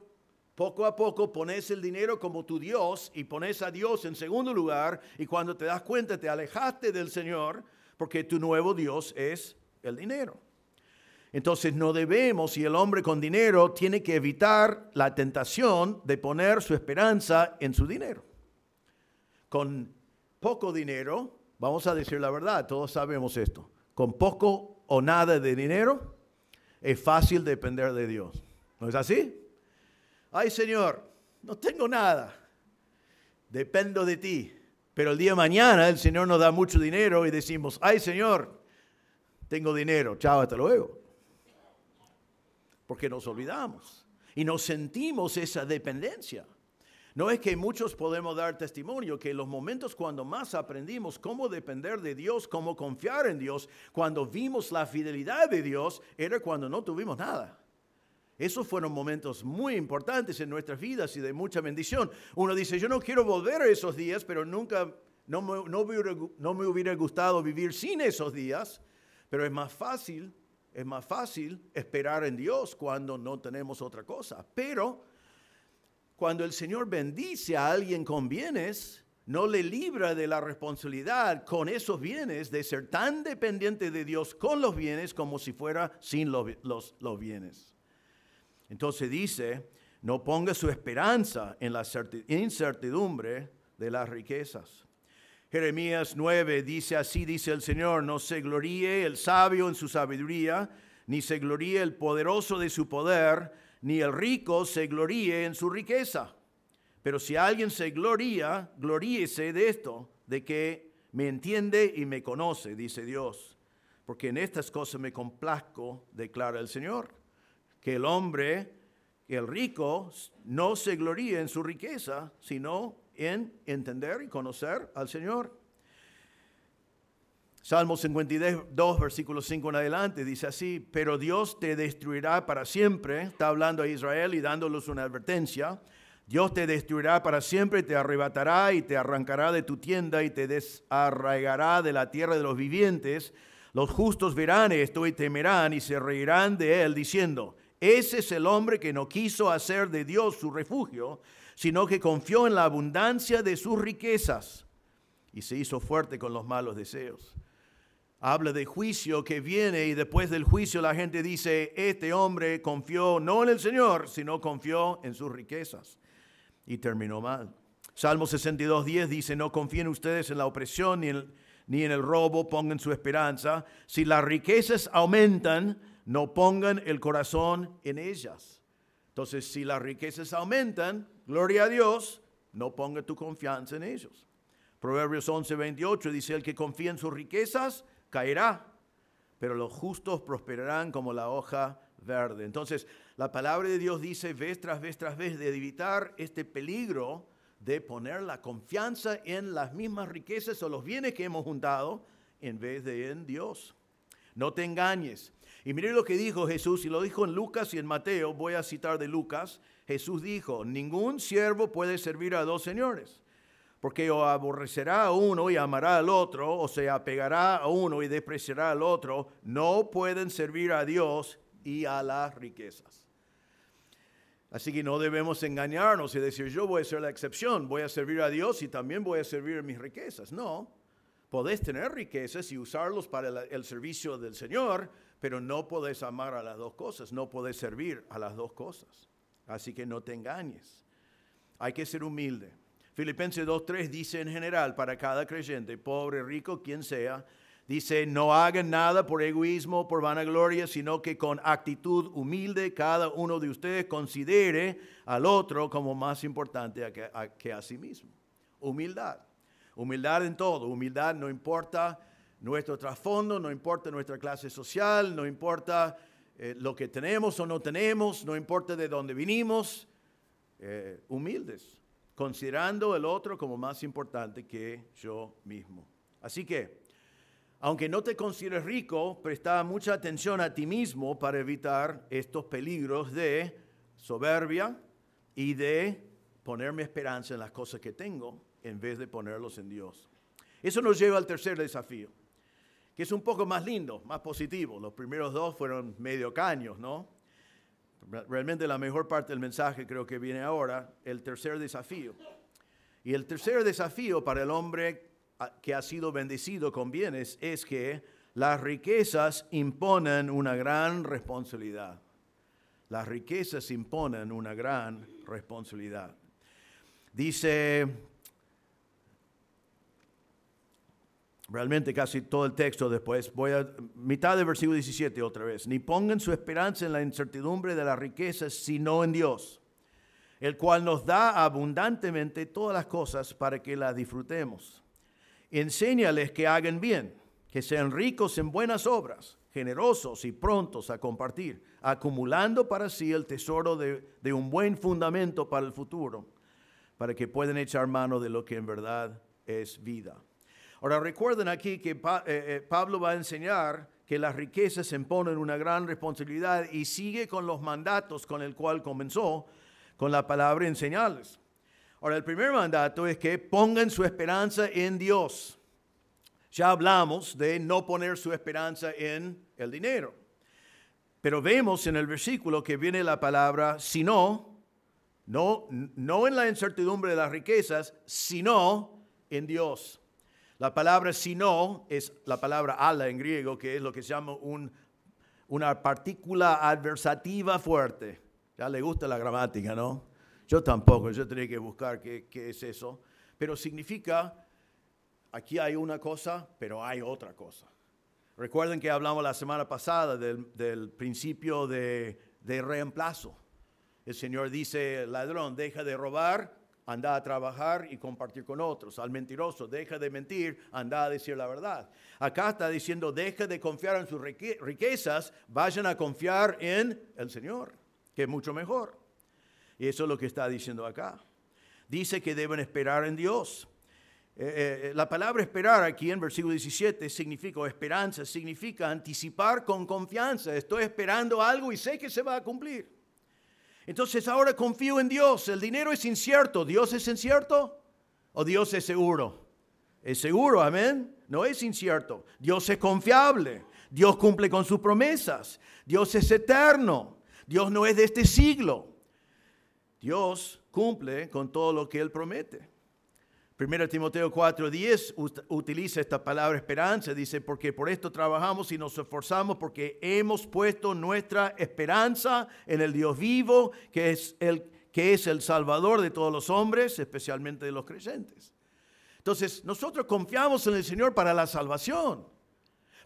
poco a poco pones el dinero como tu Dios y pones a Dios en segundo lugar, y cuando te das cuenta te alejaste del Señor porque tu nuevo Dios es el dinero. Entonces no debemos, y el hombre con dinero tiene que evitar la tentación de poner su esperanza en su dinero. Con poco dinero, vamos a decir la verdad, todos sabemos esto, con poco o nada de dinero es fácil depender de Dios. ¿No es así? Ay, Señor, no tengo nada, dependo de ti. Pero el día de mañana el Señor nos da mucho dinero y decimos, ay, Señor, tengo dinero, chao, hasta luego. Porque nos olvidamos y nos sentimos esa dependencia. No es que muchos podemos dar testimonio que en los momentos cuando más aprendimos cómo depender de Dios, cómo confiar en Dios, cuando vimos la fidelidad de Dios, era cuando no tuvimos nada. Esos fueron momentos muy importantes en nuestras vidas y de mucha bendición. Uno dice, yo no quiero volver a esos días, pero nunca, no me hubiera gustado vivir sin esos días, pero es más fácil esperar en Dios cuando no tenemos otra cosa. Pero cuando el Señor bendice a alguien con bienes, no le libra de la responsabilidad con esos bienes de ser tan dependiente de Dios con los bienes como si fuera sin los bienes. Entonces dice, no ponga su esperanza en la incertidumbre de las riquezas. Jeremías 9 dice, así dice el Señor, no se gloríe el sabio en su sabiduría, ni se gloríe el poderoso de su poder, ni el rico se gloríe en su riqueza. Pero si alguien se gloría, gloríese de esto, de que me entiende y me conoce, dice Dios. Porque en estas cosas me complazco, declara el Señor. Que el hombre, el rico, no se gloríe en su riqueza, sino en entender y conocer al Señor. Salmo 52, versículo 5 en adelante, dice así, pero Dios te destruirá para siempre, está hablando a Israel y dándoles una advertencia, Dios te destruirá para siempre, te arrebatará y te arrancará de tu tienda y te desarraigará de la tierra de los vivientes. Los justos verán esto y temerán y se reirán de él, diciendo, ese es el hombre que no quiso hacer de Dios su refugio, sino que confió en la abundancia de sus riquezas y se hizo fuerte con los malos deseos. Habla de juicio que viene y después del juicio la gente dice, este hombre confió no en el Señor, sino confió en sus riquezas y terminó mal. Salmo 62:10 dice, no confíen ustedes en la opresión ni en el robo, pongan su esperanza. Si las riquezas aumentan, no pongan el corazón en ellas. Entonces, si las riquezas aumentan, gloria a Dios, no ponga tu confianza en ellos. Proverbios 11:28 dice, el que confía en sus riquezas caerá, pero los justos prosperarán como la hoja verde. Entonces, la palabra de Dios dice vez tras vez de evitar este peligro de poner la confianza en las mismas riquezas o los bienes que hemos juntado en vez de en Dios. No te engañes. Y mire lo que dijo Jesús, y lo dijo en Lucas y en Mateo, voy a citar de Lucas. Jesús dijo, ningún siervo puede servir a dos señores, porque o aborrecerá a uno y amará al otro, o se apegará a uno y despreciará al otro. No pueden servir a Dios y a las riquezas. Así que no debemos engañarnos y decir, yo voy a ser la excepción, voy a servir a Dios y también voy a servir a mis riquezas. No, Podés tener riquezas y usarlos para el servicio del Señor, pero no podés amar a las dos cosas, no podés servir a las dos cosas. Así que no te engañes. Hay que ser humilde. Filipenses 2:3 dice en general para cada creyente, pobre, rico, quien sea, dice, no hagan nada por egoísmo, por vanagloria, sino que con actitud humilde cada uno de ustedes considere al otro como más importante que a sí mismo. Humildad. Humildad en todo. Humildad no importa nuestro trasfondo, no importa nuestra clase social, no importa lo que tenemos o no tenemos, no importa de dónde vinimos. Humildes, considerando el otro como más importante que yo mismo. Así que, aunque no te consideres rico, presta mucha atención a ti mismo para evitar estos peligros de soberbia y de poner mi esperanza en las cosas que tengo en vez de ponerlos en Dios. Eso nos lleva al tercer desafío, que es un poco más lindo, más positivo. Los primeros dos fueron medio caños, ¿no? Realmente la mejor parte del mensaje creo que viene ahora, el tercer desafío. Y el tercer desafío para el hombre que ha sido bendecido con bienes es que las riquezas imponen una gran responsabilidad. Las riquezas imponen una gran responsabilidad. Dice, realmente casi todo el texto después, mitad del versículo 17 otra vez. Ni pongan su esperanza en la incertidumbre de las riquezas, sino en Dios, el cual nos da abundantemente todas las cosas para que las disfrutemos. Enséñales que hagan bien, que sean ricos en buenas obras, generosos y prontos a compartir, acumulando para sí el tesoro de un buen fundamento para el futuro, para que puedan echar mano de lo que en verdad es vida. Ahora recuerden aquí que Pablo va a enseñar que las riquezas imponen una gran responsabilidad y sigue con los mandatos con el cual comenzó, con la palabra enseñarles. Ahora el primer mandato es que pongan su esperanza en Dios. Ya hablamos de no poner su esperanza en el dinero. Pero vemos en el versículo que viene la palabra sino, no en la incertidumbre de las riquezas, sino en Dios. La palabra sino es la palabra ala en griego, que es lo que se llama una partícula adversativa fuerte. Ya le gusta la gramática, ¿no? Yo tampoco, yo tenía que buscar qué es eso. Pero significa, aquí hay una cosa, pero hay otra cosa. Recuerden que hablamos la semana pasada del principio de reemplazo. El Señor dice, ladrón, deja de robar, anda a trabajar y compartir con otros. Al mentiroso, deja de mentir, anda a decir la verdad. Acá está diciendo, deja de confiar en sus riquezas, vayan a confiar en el Señor, que es mucho mejor. Y eso es lo que está diciendo acá. Dice que deben esperar en Dios. La palabra esperar aquí en versículo 17 significa, o esperanza, significa anticipar con confianza. Estoy esperando algo y sé que se va a cumplir. Entonces ahora confío en Dios. El dinero es incierto. ¿Dios es incierto? ¿O Dios es seguro? Es seguro, amén. No es incierto. Dios es confiable. Dios cumple con sus promesas. Dios es eterno. Dios no es de este siglo. Dios cumple con todo lo que Él promete. 1 Timoteo 4:10 utiliza esta palabra esperanza. Dice, porque por esto trabajamos y nos esforzamos, porque hemos puesto nuestra esperanza en el Dios vivo, que es el Salvador de todos los hombres, especialmente de los creyentes. Entonces, nosotros confiamos en el Señor para la salvación.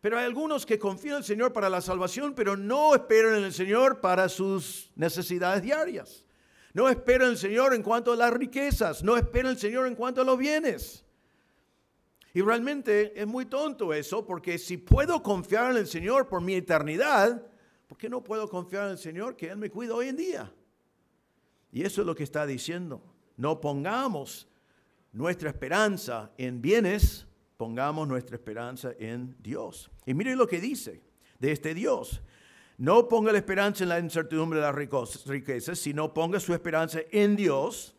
Pero hay algunos que confían en el Señor para la salvación, pero no esperan en el Señor para sus necesidades diarias. No esperan en el Señor en cuanto a las riquezas, no esperan en el Señor en cuanto a los bienes. Y realmente es muy tonto eso, porque si puedo confiar en el Señor por mi eternidad, ¿por qué no puedo confiar en el Señor que Él me cuida hoy en día? Y eso es lo que está diciendo. No pongamos nuestra esperanza en bienes, pongamos nuestra esperanza en Dios. Y mire lo que dice de este Dios. No ponga la esperanza en la incertidumbre de las riquezas, sino ponga su esperanza en Dios,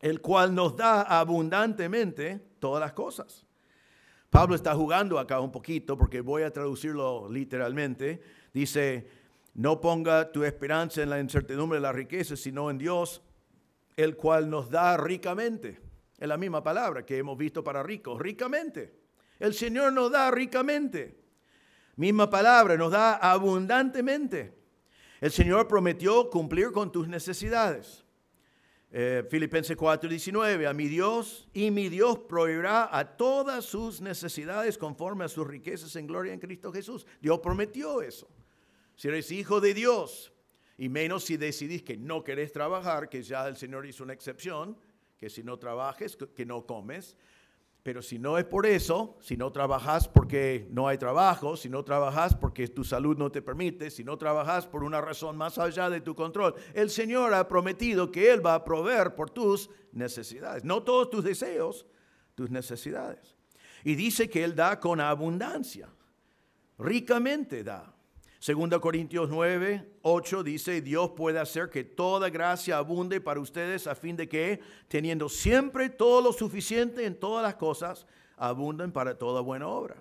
el cual nos da abundantemente todas las cosas. Pablo está jugando acá un poquito, porque voy a traducirlo literalmente. Dice, no ponga tu esperanza en la incertidumbre de las riquezas, sino en Dios, el cual nos da ricamente. Es la misma palabra que hemos visto para ricos, ricamente. El Señor nos da ricamente. Misma palabra, nos da abundantemente. El Señor prometió cumplir con tus necesidades. Filipenses 4:19, a mi Dios proveerá a todas sus necesidades conforme a sus riquezas en gloria en Cristo Jesús. Dios prometió eso. Si eres hijo de Dios, y menos si decidís que no querés trabajar, que ya el Señor hizo una excepción, que si no trabajes, que no comes. Pero si no es por eso, si no trabajas porque no hay trabajo, si no trabajas porque tu salud no te permite, si no trabajas por una razón más allá de tu control, el Señor ha prometido que Él va a proveer por tus necesidades. No todos tus deseos, tus necesidades. Y dice que Él da con abundancia, ricamente da. 2 Corintios 9:8 dice, Dios puede hacer que toda gracia abunde para ustedes a fin de que, teniendo siempre todo lo suficiente en todas las cosas, abunden para toda buena obra.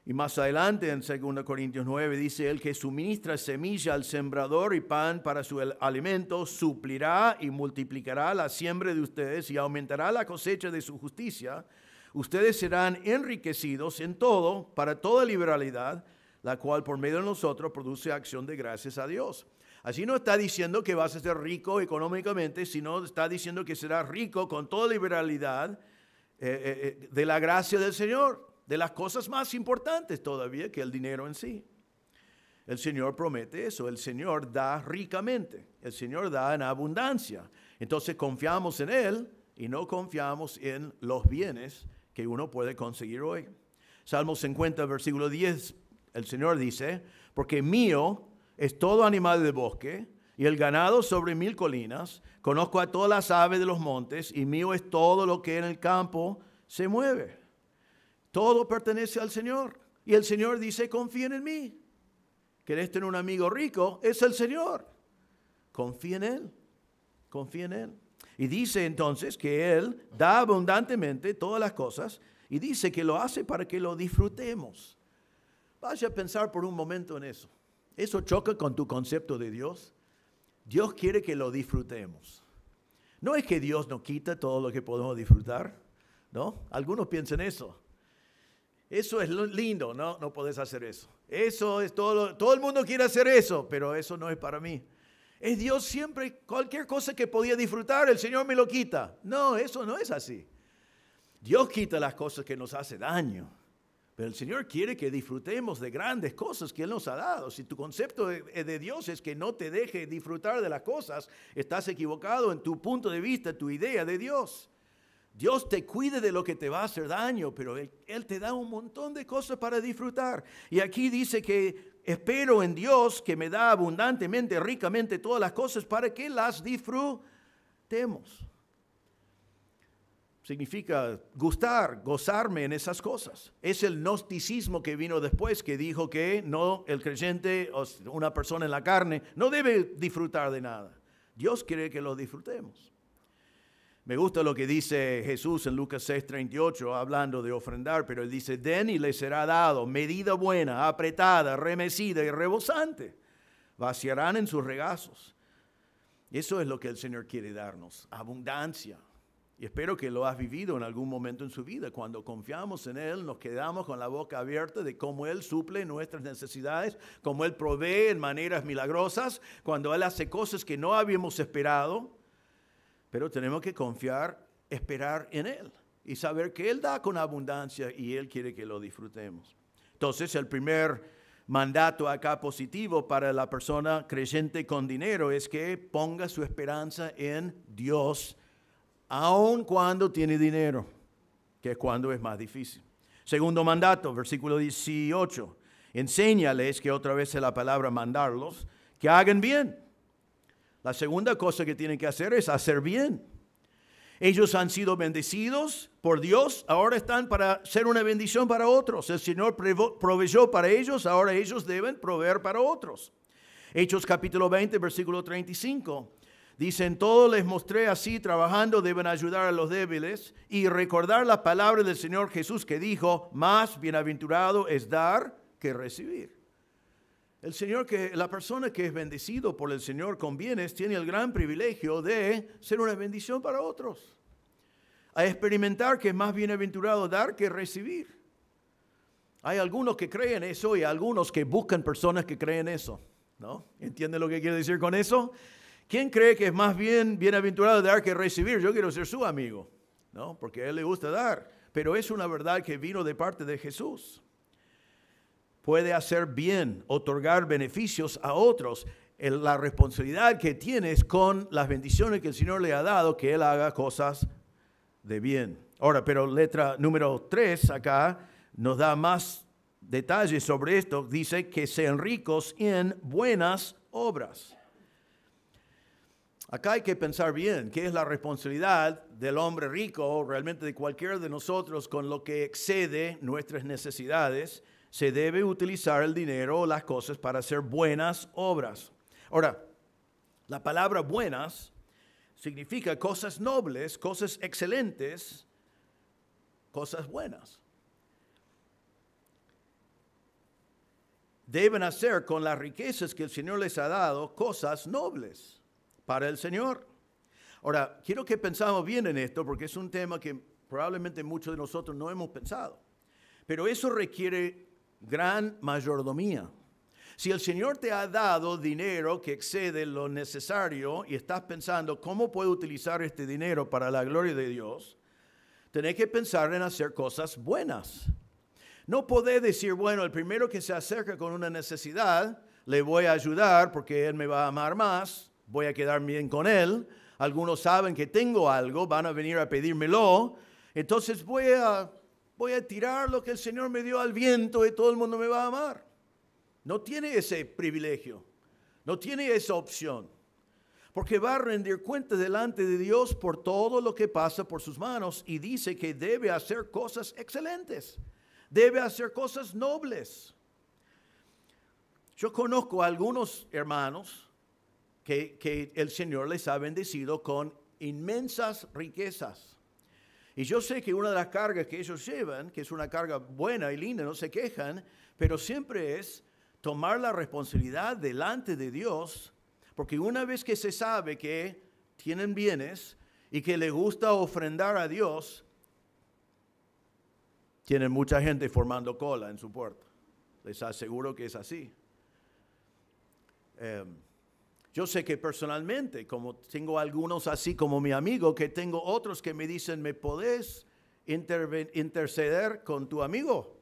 Y más adelante en 2 Corintios 9 dice, el que suministra semilla al sembrador y pan para su alimento, suplirá y multiplicará la siembra de ustedes y aumentará la cosecha de su justicia. Ustedes serán enriquecidos en todo, para toda liberalidad, la cual por medio de nosotros produce acción de gracias a Dios. Así no está diciendo que vas a ser rico económicamente, sino está diciendo que serás rico con toda liberalidad de la gracia del Señor, de las cosas más importantes todavía que el dinero en sí. El Señor promete eso, el Señor da ricamente, el Señor da en abundancia. Entonces confiamos en Él y no confiamos en los bienes que uno puede conseguir hoy. Salmo 50, versículo 10. El Señor dice, porque mío es todo animal del bosque y el ganado sobre 1000 colinas. Conozco a todas las aves de los montes y mío es todo lo que en el campo se mueve. Todo pertenece al Señor. Y el Señor dice, confíen en mí. ¿Querés tener un amigo rico? Es el Señor. Confía en Él. Confía en Él. Y dice entonces que Él da abundantemente todas las cosas y dice que lo hace para que lo disfrutemos. Vaya a pensar por un momento en eso. ¿Eso choca con tu concepto de Dios? Dios quiere que lo disfrutemos. No es que Dios nos quita todo lo que podemos disfrutar, ¿no? Algunos piensan eso. Eso es lindo, ¿no? No puedes hacer eso. Eso es todo el mundo quiere hacer eso, pero eso no es para mí. Es Dios siempre, cualquier cosa que podía disfrutar, el Señor me lo quita. No, eso no es así. Dios quita las cosas que nos hacen daño. Pero el Señor quiere que disfrutemos de grandes cosas que Él nos ha dado. Si tu concepto de Dios es que no te deje disfrutar de las cosas, estás equivocado en tu punto de vista, tu idea de Dios. Dios te cuide de lo que te va a hacer daño, pero Él te da un montón de cosas para disfrutar. Y aquí dice que espero en Dios que me da abundantemente, ricamente todas las cosas para que las disfrutemos. Significa gustar, gozarme en esas cosas. Es el gnosticismo que vino después, que dijo que no, el creyente o una persona en la carne no debe disfrutar de nada. Dios quiere que lo disfrutemos. Me gusta lo que dice Jesús en Lucas 6:38, hablando de ofrendar, pero Él dice, den y les será dado, medida buena, apretada, remecida y rebosante. Vaciarán en sus regazos. Eso es lo que el Señor quiere darnos, abundancia. Y espero que lo has vivido en algún momento en su vida. Cuando confiamos en Él, nos quedamos con la boca abierta de cómo Él suple nuestras necesidades, cómo Él provee en maneras milagrosas, cuando Él hace cosas que no habíamos esperado. Pero tenemos que confiar, esperar en Él y saber que Él da con abundancia y Él quiere que lo disfrutemos. Entonces, el primer mandato acá positivo para la persona creyente con dinero es que ponga su esperanza en Dios, aun cuando tiene dinero, que es cuando es más difícil. Segundo mandato, versículo 18. Enséñales, que otra vez es la palabra mandarlos, que hagan bien. La segunda cosa que tienen que hacer es hacer bien. Ellos han sido bendecidos por Dios, ahora están para ser una bendición para otros. El Señor proveyó para ellos, ahora ellos deben proveer para otros. Hechos capítulo 20, versículo 35. Dicen, todo les mostré así, trabajando deben ayudar a los débiles y recordar la palabra del Señor Jesús que dijo, más bienaventurado es dar que recibir. El Señor, la persona que es bendecido por el Señor con bienes, tiene el gran privilegio de ser una bendición para otros. a experimentar que es más bienaventurado dar que recibir. Hay algunos que creen eso y algunos que buscan personas que creen eso, ¿no? ¿Entienden lo que quiero decir con eso? ¿Quién cree que es más bienaventurado dar que recibir? Yo quiero ser su amigo, ¿no? Porque a él le gusta dar. Pero es una verdad que vino de parte de Jesús. Puede hacer bien, otorgar beneficios a otros. La responsabilidad que tiene es con las bendiciones que el Señor le ha dado, que Él haga cosas de bien. Ahora, pero letra número 3 acá nos da más detalles sobre esto. Dice que sean ricos en buenas obras. Acá hay que pensar bien qué es la responsabilidad del hombre rico, o realmente de cualquiera de nosotros, con lo que excede nuestras necesidades. Se debe utilizar el dinero o las cosas para hacer buenas obras. Ahora, la palabra buenas significa cosas nobles, cosas excelentes, cosas buenas. Deben hacer con las riquezas que el Señor les ha dado cosas nobles para el Señor. Ahora, quiero que pensamos bien en esto porque es un tema que probablemente muchos de nosotros no hemos pensado. Pero eso requiere gran mayordomía. Si el Señor te ha dado dinero que excede lo necesario y estás pensando cómo puedo utilizar este dinero para la gloria de Dios, tenés que pensar en hacer cosas buenas. No podés decir, bueno, el primero que se acerca con una necesidad, le voy a ayudar porque él me va a amar más, voy a quedar bien con él. Algunos saben que tengo algo, van a venir a pedírmelo, entonces voy a tirar lo que el Señor me dio al viento y todo el mundo me va a amar. No tiene ese privilegio, no tiene esa opción, porque va a rendir cuenta delante de Dios por todo lo que pasa por sus manos y dice que debe hacer cosas excelentes, debe hacer cosas nobles. Yo conozco a algunos hermanos que el Señor les ha bendecido con inmensas riquezas. Y yo sé que una de las cargas que ellos llevan, que es una carga buena y linda, no se quejan, pero siempre es tomar la responsabilidad delante de Dios, porque una vez que se sabe que tienen bienes y que les gusta ofrendar a Dios, tienen mucha gente formando cola en su puerta. Les aseguro que es así. Yo sé que personalmente, como tengo algunos así como mi amigo, que tengo otros que me dicen, ¿me podés interceder con tu amigo?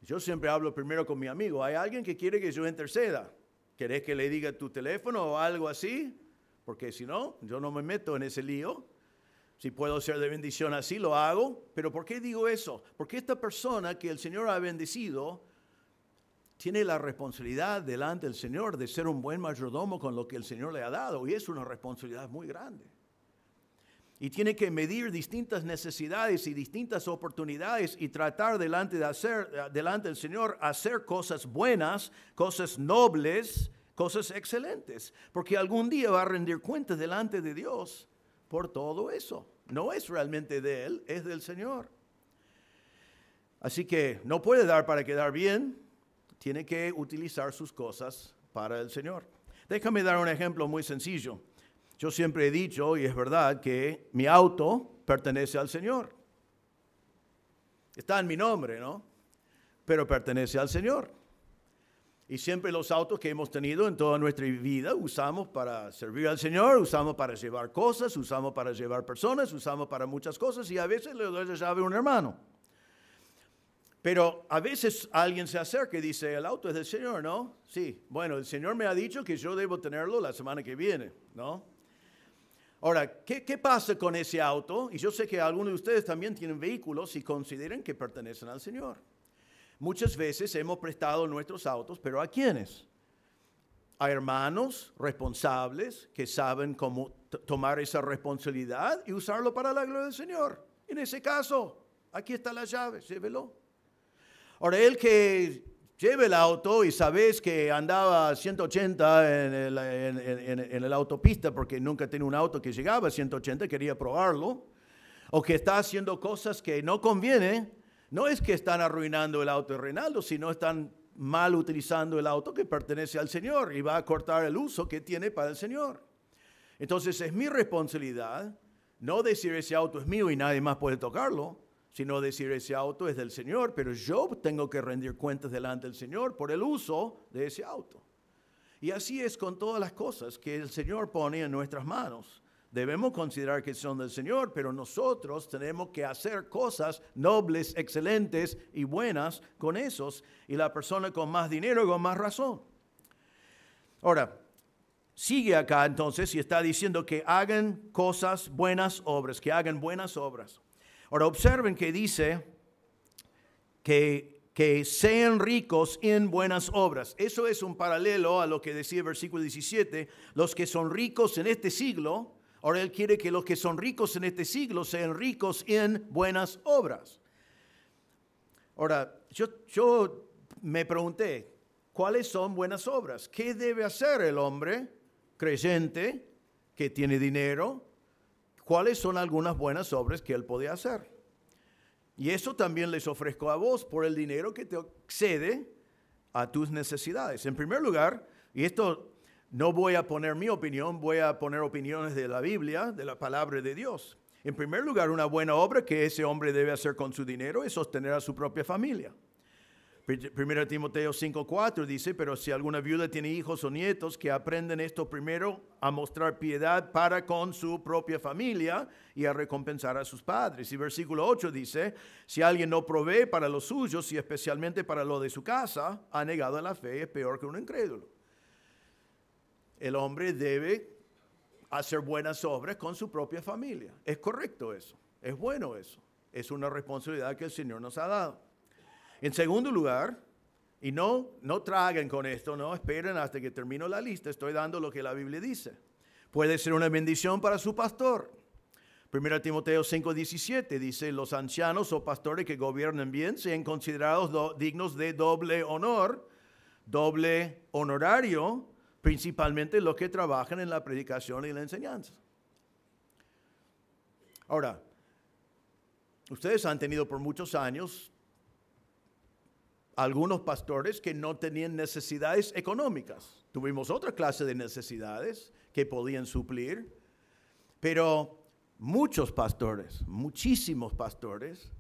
Yo siempre hablo primero con mi amigo. ¿Hay alguien que quiere que yo interceda? ¿Querés que le diga tu teléfono o algo así? Porque si no, yo no me meto en ese lío. Si puedo ser de bendición así, lo hago. Pero ¿por qué digo eso? Porque esta persona que el Señor ha bendecido tiene la responsabilidad delante del Señor de ser un buen mayordomo con lo que el Señor le ha dado. Y es una responsabilidad muy grande. Y tiene que medir distintas necesidades y distintas oportunidades y tratar delante del Señor hacer cosas buenas, cosas nobles, cosas excelentes. Porque algún día va a rendir cuentas delante de Dios por todo eso. No es realmente de Él, es del Señor. Así que no puede dar para quedar bien. Tiene que utilizar sus cosas para el Señor. Déjame dar un ejemplo muy sencillo. Yo siempre he dicho, y es verdad, que mi auto pertenece al Señor. Está en mi nombre, ¿no? Pero pertenece al Señor. Y siempre los autos que hemos tenido en toda nuestra vida usamos para servir al Señor, usamos para llevar cosas, usamos para llevar personas, usamos para muchas cosas y a veces le doy la llave a un hermano. Pero a veces alguien se acerca y dice, el auto es del Señor, ¿no? Sí, bueno, el Señor me ha dicho que yo debo tenerlo la semana que viene, ¿no? Ahora, ¿qué pasa con ese auto? Y yo sé que algunos de ustedes también tienen vehículos y consideran que pertenecen al Señor. Muchas veces hemos prestado nuestros autos, pero ¿a quiénes? A hermanos responsables que saben cómo tomar esa responsabilidad y usarlo para la gloria del Señor. En ese caso, aquí está la llave, llévelo. Ahora, el que lleve el auto y sabes que andaba a 180 en la autopista porque nunca tenía un auto que llegaba a 180, quería probarlo, o que está haciendo cosas que no conviene, no es que están arruinando el auto de Reinaldo, sino están mal utilizando el auto que pertenece al Señor y va a cortar el uso que tiene para el Señor. Entonces es mi responsabilidad No decir ese auto es mío y nadie más puede tocarlo, sino decir ese auto es del Señor, pero yo tengo que rendir cuentas delante del Señor por el uso de ese auto. Y así es con todas las cosas que el Señor pone en nuestras manos. Debemos considerar que son del Señor, pero nosotros tenemos que hacer cosas nobles, excelentes y buenas con esos. Y la persona con más dinero con más razón. Ahora, sigue acá entonces y está diciendo que hagan cosas, buenas obras, que hagan buenas obras. Ahora, observen que dice que sean ricos en buenas obras. Eso es un paralelo a lo que decía el versículo 17, los que son ricos en este siglo. Ahora él quiere que los que son ricos en este siglo sean ricos en buenas obras. Ahora, yo me pregunté, ¿cuáles son buenas obras? ¿Qué debe hacer el hombre creyente que tiene dinero? ¿Cuáles son algunas buenas obras que él puede hacer? Y eso también les ofrezco a vos por el dinero que te excede a tus necesidades. En primer lugar, y esto no voy a poner mi opinión, voy a poner opiniones de la Biblia, de la palabra de Dios. En primer lugar, una buena obra que ese hombre debe hacer con su dinero es sostener a su propia familia. 1 Timoteo 5:4 dice, pero si alguna viuda tiene hijos o nietos, que aprenden esto primero a mostrar piedad para con su propia familia y a recompensar a sus padres. Y versículo 8 dice, si alguien no provee para los suyos y especialmente para lo de su casa, ha negado la fe, es peor que un incrédulo. El hombre debe hacer buenas obras con su propia familia. Es correcto eso, es bueno eso. Es una responsabilidad que el Señor nos ha dado. En segundo lugar, y no traguen con esto, no esperen hasta que termino la lista, estoy dando lo que la Biblia dice. Puede ser una bendición para su pastor. 1 Timoteo 5:17 dice, los ancianos o pastores que gobiernen bien sean considerados dignos de doble honor, doble honorario, principalmente los que trabajan en la predicación y la enseñanza. Ahora, ustedes han tenido por muchos años algunos pastores que no tenían necesidades económicas. Tuvimos otra clase de necesidades que podían suplir, pero muchos pastores, muchísimos pastores,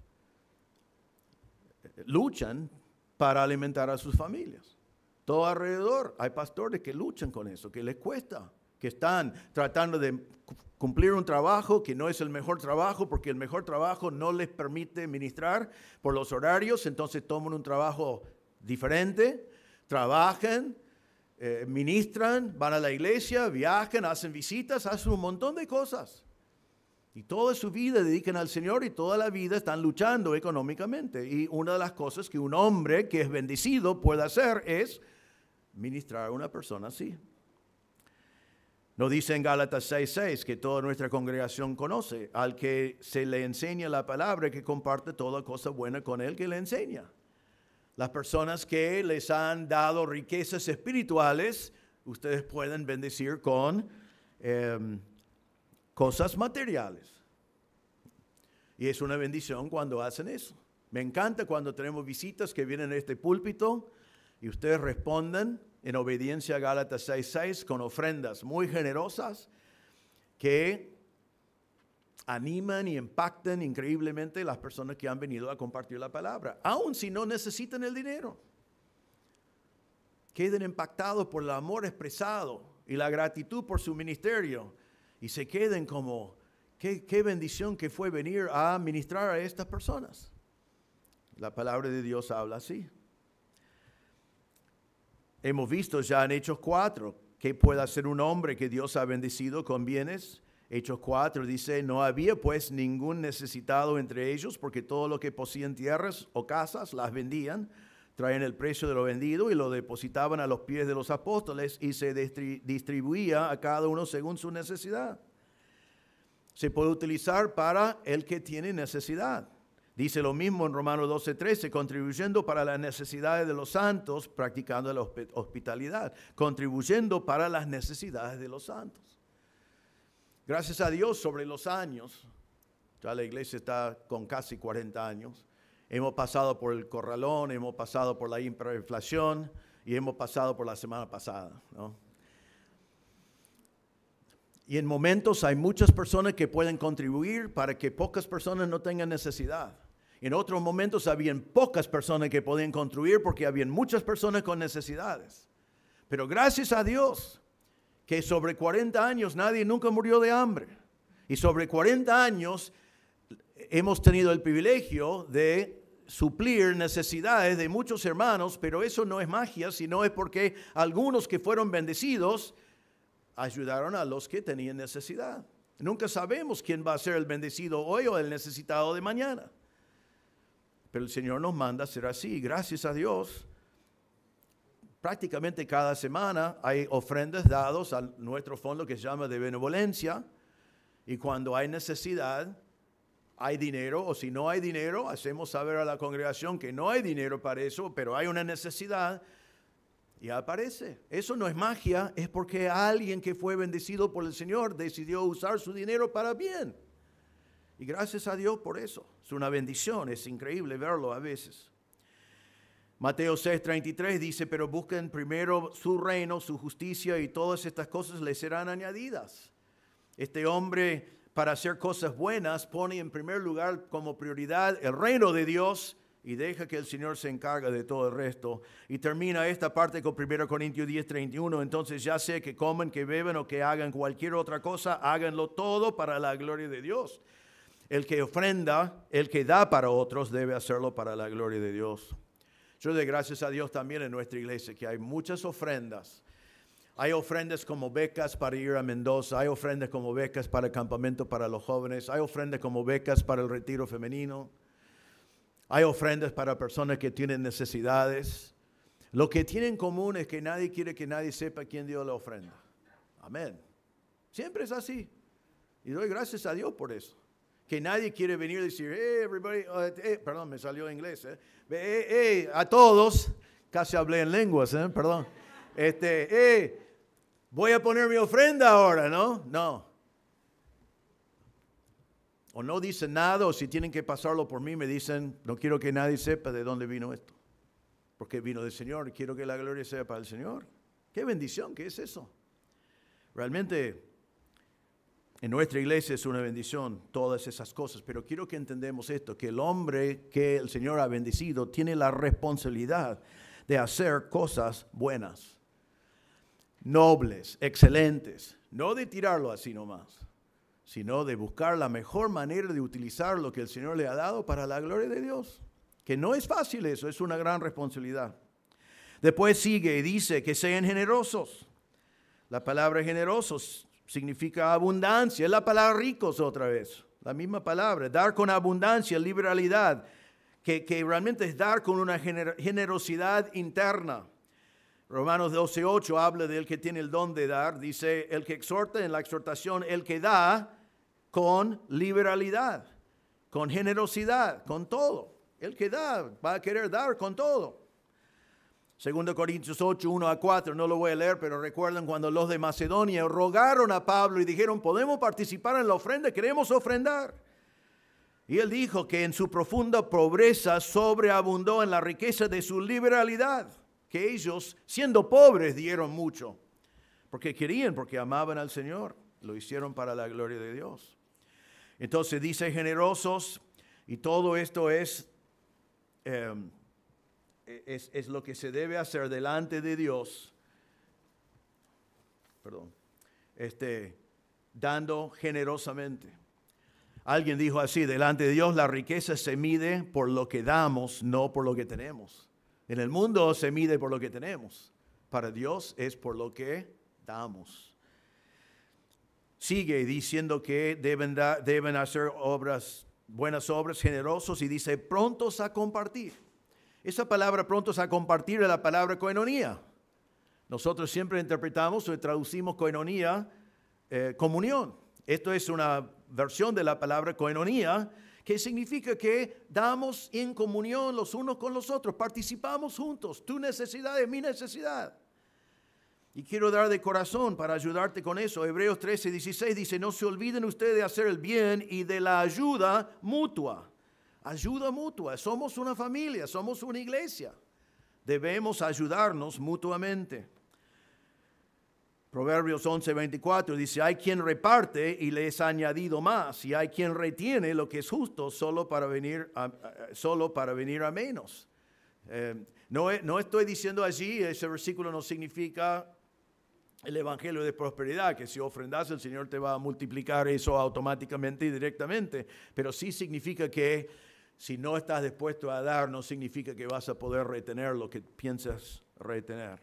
luchan para alimentar a sus familias. Todo alrededor hay pastores que luchan con eso, que les cuesta, que están tratando de cumplir un trabajo que no es el mejor trabajo porque el mejor trabajo no les permite ministrar por los horarios, entonces toman un trabajo diferente, trabajan, ministran, van a la iglesia, viajan, hacen visitas, hacen un montón de cosas. Y toda su vida dedican al Señor y toda la vida están luchando económicamente. Y una de las cosas que un hombre que es bendecido puede hacer es ministrar a una persona así. Nos dice en Gálatas 6:6 que toda nuestra congregación conoce al que se le enseña la palabra, que comparte toda cosa buena con él que le enseña. Las personas que les han dado riquezas espirituales, ustedes pueden bendecir con cosas materiales. Y es una bendición cuando hacen eso. Me encanta cuando tenemos visitas que vienen a este púlpito y ustedes responden en obediencia a Gálatas 6:6 con ofrendas muy generosas que animan y impactan increíblemente las personas que han venido a compartir la palabra, aun si no necesitan el dinero. Queden impactados por el amor expresado y la gratitud por su ministerio y se queden como, qué bendición que fue venir a ministrar a estas personas. La palabra de Dios habla así. Hemos visto ya en Hechos 4 que puede hacer un hombre que Dios ha bendecido con bienes. Hechos 4 dice, no había pues ningún necesitado entre ellos, porque todo lo que poseían tierras o casas las vendían, traían el precio de lo vendido y lo depositaban a los pies de los apóstoles y se distribuía a cada uno según su necesidad. Se puede utilizar para el que tiene necesidad. Dice lo mismo en Romanos 12:13, contribuyendo para las necesidades de los santos, practicando la hospitalidad, contribuyendo para las necesidades de los santos. Gracias a Dios, sobre los años, ya la iglesia está con casi 40 años, hemos pasado por el corralón, hemos pasado por la hiperinflación y hemos pasado por la semana pasada, ¿no? Y en momentos hay muchas personas que pueden contribuir para que pocas personas no tengan necesidad. En otros momentos habían pocas personas que podían contribuir porque habían muchas personas con necesidades. Pero gracias a Dios que sobre 40 años nadie nunca murió de hambre. Y sobre 40 años hemos tenido el privilegio de suplir necesidades de muchos hermanos, pero eso no es magia, sino es porque algunos que fueron bendecidos ayudaron a los que tenían necesidad. Nunca sabemos quién va a ser el bendecido hoy o el necesitado de mañana. Pero el Señor nos manda a ser así. Gracias a Dios, prácticamente cada semana hay ofrendas dadas a nuestro fondo que se llama de benevolencia. Y cuando hay necesidad, hay dinero. O si no hay dinero, hacemos saber a la congregación que no hay dinero para eso, pero hay una necesidad y aparece. Eso no es magia, es porque alguien que fue bendecido por el Señor decidió usar su dinero para bien. Y gracias a Dios por eso. Es una bendición, es increíble verlo a veces. Mateo 6:33 dice, pero busquen primero su reino, su justicia y todas estas cosas les serán añadidas. Este hombre, para hacer cosas buenas, pone en primer lugar como prioridad el reino de Dios y deja que el Señor se encargue de todo el resto. Y termina esta parte con 1 Corintios 10:31. Entonces ya sea que coman, que beban o que hagan cualquier otra cosa, háganlo todo para la gloria de Dios. El que ofrenda, el que da para otros, debe hacerlo para la gloria de Dios. Yo doy gracias a Dios también en nuestra iglesia que hay muchas ofrendas. Hay ofrendas como becas para ir a Mendoza, hay ofrendas como becas para el campamento para los jóvenes, hay ofrendas como becas para el retiro femenino, hay ofrendas para personas que tienen necesidades. Lo que tienen en común es que nadie quiere que nadie sepa quién dio la ofrenda. Amén. Siempre es así. Y doy gracias a Dios por eso. Que nadie quiere venir y decir, hey, everybody, perdón, me salió en inglés, a todos, casi hablé en lenguas, perdón, voy a poner mi ofrenda ahora, ¿no? No. O no dicen nada, o si tienen que pasarlo por mí, me dicen, no quiero que nadie sepa de dónde vino esto, porque vino del Señor, quiero que la gloria sea para el Señor. Qué bendición, ¿qué es eso? Realmente, en nuestra iglesia es una bendición todas esas cosas, pero quiero que entendamos esto, que el hombre que el Señor ha bendecido tiene la responsabilidad de hacer cosas buenas, nobles, excelentes, no de tirarlo así nomás, sino de buscar la mejor manera de utilizar lo que el Señor le ha dado para la gloria de Dios, que no es fácil eso, es una gran responsabilidad. Después sigue y dice que sean generosos. La palabra generosos significa abundancia, es la palabra ricos otra vez, la misma palabra, dar con abundancia, liberalidad, que realmente es dar con una generosidad interna. Romanos 12:8 habla del que tiene el don de dar, dice el que exhorta en la exhortación, el que da con liberalidad, con generosidad, con todo. El que da va a querer dar con todo. 2 Corintios 8, 1-4, no lo voy a leer, pero recuerdan cuando los de Macedonia rogaron a Pablo y dijeron, podemos participar en la ofrenda, queremos ofrendar. Y él dijo que en su profunda pobreza sobreabundó en la riqueza de su liberalidad, que ellos, siendo pobres, dieron mucho, porque querían, porque amaban al Señor, lo hicieron para la gloria de Dios. Entonces dice generosos, y todo esto es lo que se debe hacer delante de Dios, dando generosamente. Alguien dijo así, delante de Dios la riqueza se mide por lo que damos, no por lo que tenemos. En el mundo se mide por lo que tenemos, para Dios es por lo que damos. Sigue diciendo que deben hacer buenas obras, generosos, y dice prontos a compartir. Esa palabra prontos a compartir es la palabra koinonía. Nosotros siempre interpretamos o traducimos koinonía, comunión. Esto es una versión de la palabra koinonía, que significa que damos en comunión los unos con los otros, participamos juntos, tu necesidad es mi necesidad. Y quiero dar de corazón para ayudarte con eso. Hebreos 13:16 dice, no se olviden ustedes de hacer el bien y de la ayuda mutua. Ayuda mutua, somos una familia, somos una iglesia. Debemos ayudarnos mutuamente. Proverbios 11:24 dice, hay quien reparte y le es añadido más, y hay quien retiene lo que es justo solo para venir a menos. No estoy diciendo allí, ese versículo no significa el evangelio de prosperidad, que si ofrendas el Señor te va a multiplicar eso automáticamente y directamente, pero sí significa que si no estás dispuesto a dar, no significa que vas a poder retener lo que piensas retener.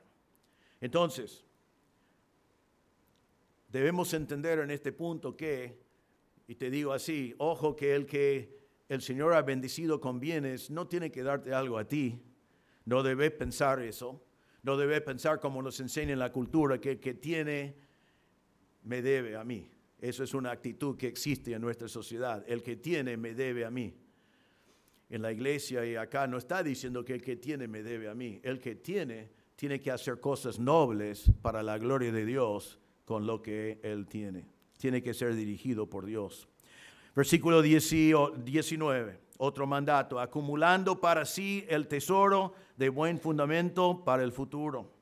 Entonces, debemos entender en este punto que, y te digo así, ojo, que el Señor ha bendecido con bienes no tiene que darte algo a ti. No debes pensar eso. No debes pensar como nos enseña en la cultura, que el que tiene me debe a mí. Eso es una actitud que existe en nuestra sociedad. El que tiene me debe a mí. En la iglesia y acá no está diciendo que el que tiene me debe a mí. El que tiene que hacer cosas nobles para la gloria de Dios con lo que él tiene. Tiene que ser dirigido por Dios. Versículo 19, otro mandato, acumulando para sí el tesoro de buen fundamento para el futuro.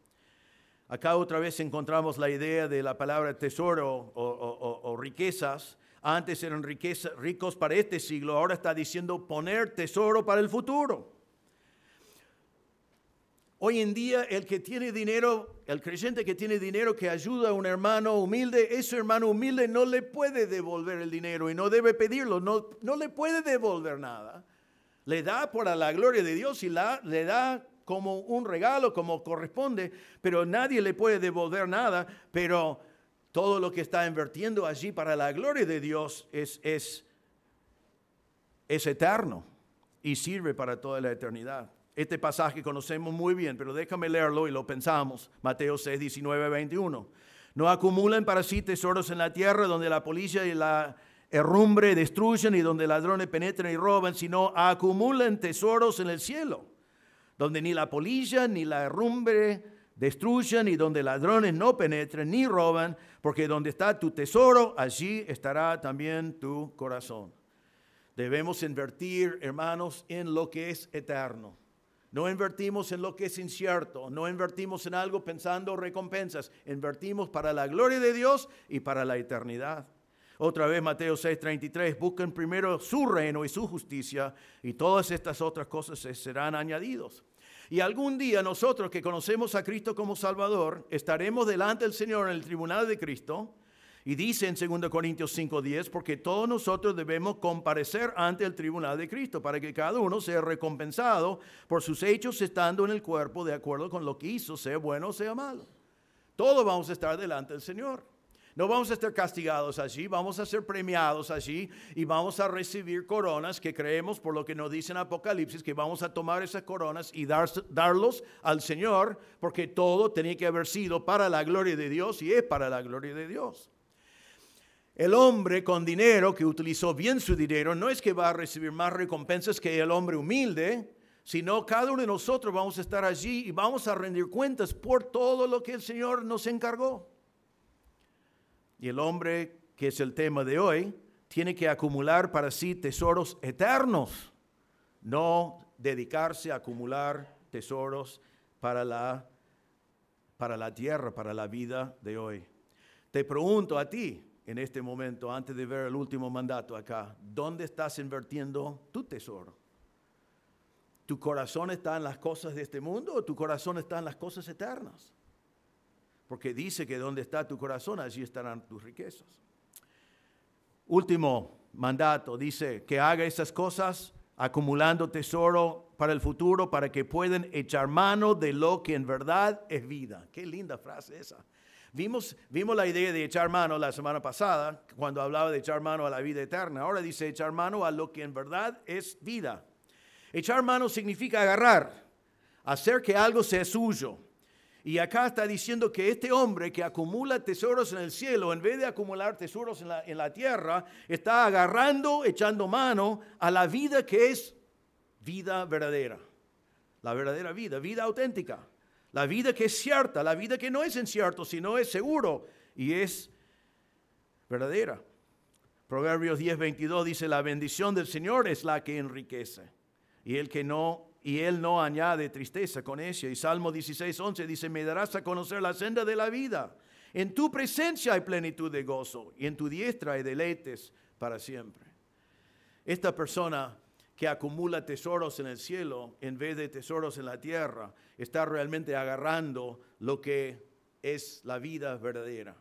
Acá otra vez encontramos la idea de la palabra tesoro o riquezas. Antes eran ricos para este siglo, ahora está diciendo poner tesoro para el futuro. Hoy en día el que tiene dinero, el creyente que tiene dinero que ayuda a un hermano humilde, ese hermano humilde no le puede devolver el dinero y no debe pedirlo, no le puede devolver nada. Le da por la gloria de Dios y le da como un regalo, como corresponde, pero nadie le puede devolver nada, pero todo lo que está invirtiendo allí para la gloria de Dios es eterno y sirve para toda la eternidad. Este pasaje conocemos muy bien, pero déjame leerlo y lo pensamos. Mateo 6, 19, 21. No acumulen para sí tesoros en la tierra donde la polilla y la herrumbre destruyen y donde ladrones penetran y roban, sino acumulen tesoros en el cielo, donde ni la polilla ni la herrumbre destruyen y donde ladrones no penetran ni roban, porque donde está tu tesoro, allí estará también tu corazón. Debemos invertir, hermanos, en lo que es eterno. No invertimos en lo que es incierto, no invertimos en algo pensando recompensas, invertimos para la gloria de Dios y para la eternidad. Otra vez Mateo 6:33, busquen primero su reino y su justicia y todas estas otras cosas serán añadidos. Y algún día nosotros que conocemos a Cristo como Salvador, estaremos delante del Señor en el tribunal de Cristo. Y dice en 2 Corintios 5:10, porque todos nosotros debemos comparecer ante el tribunal de Cristo para que cada uno sea recompensado por sus hechos estando en el cuerpo de acuerdo con lo que hizo, sea bueno o sea malo. Todos vamos a estar delante del Señor. No vamos a estar castigados allí, vamos a ser premiados allí y vamos a recibir coronas que creemos por lo que nos dice en Apocalipsis, que vamos a tomar esas coronas y darlos al Señor, porque todo tenía que haber sido para la gloria de Dios y es para la gloria de Dios. El hombre con dinero que utilizó bien su dinero no es que va a recibir más recompensas que el hombre humilde, sino cada uno de nosotros vamos a estar allí y vamos a rendir cuentas por todo lo que el Señor nos encargó. Y el hombre, que es el tema de hoy, tiene que acumular para sí tesoros eternos, no dedicarse a acumular tesoros para la tierra, para la vida de hoy. Te pregunto a ti, en este momento, antes de ver el último mandato acá, ¿dónde estás invirtiendo tu tesoro? ¿Tu corazón está en las cosas de este mundo o tu corazón está en las cosas eternas? Porque dice que donde está tu corazón, allí estarán tus riquezas. Último mandato, dice que haga esas cosas acumulando tesoro para el futuro, para que puedan echar mano de lo que en verdad es vida. Qué linda frase esa. Vimos la idea de echar mano la semana pasada, cuando hablaba de echar mano a la vida eterna. Ahora dice echar mano a lo que en verdad es vida. Echar mano significa agarrar, hacer que algo sea suyo. Y acá está diciendo que este hombre que acumula tesoros en el cielo, en vez de acumular tesoros en la tierra, está agarrando, echando mano a la vida que es vida verdadera. La verdadera vida, vida auténtica. La vida que es cierta, la vida que no es incierto, sino es seguro y es verdadera. Proverbios 10:22 dice, la bendición del Señor es la que enriquece y Él no añade tristeza con ella. Y Salmo 16:11 dice, me darás a conocer la senda de la vida. En tu presencia hay plenitud de gozo y en tu diestra hay deleites para siempre. Esta persona que acumula tesoros en el cielo en vez de tesoros en la tierra está realmente agarrando lo que es la vida verdadera.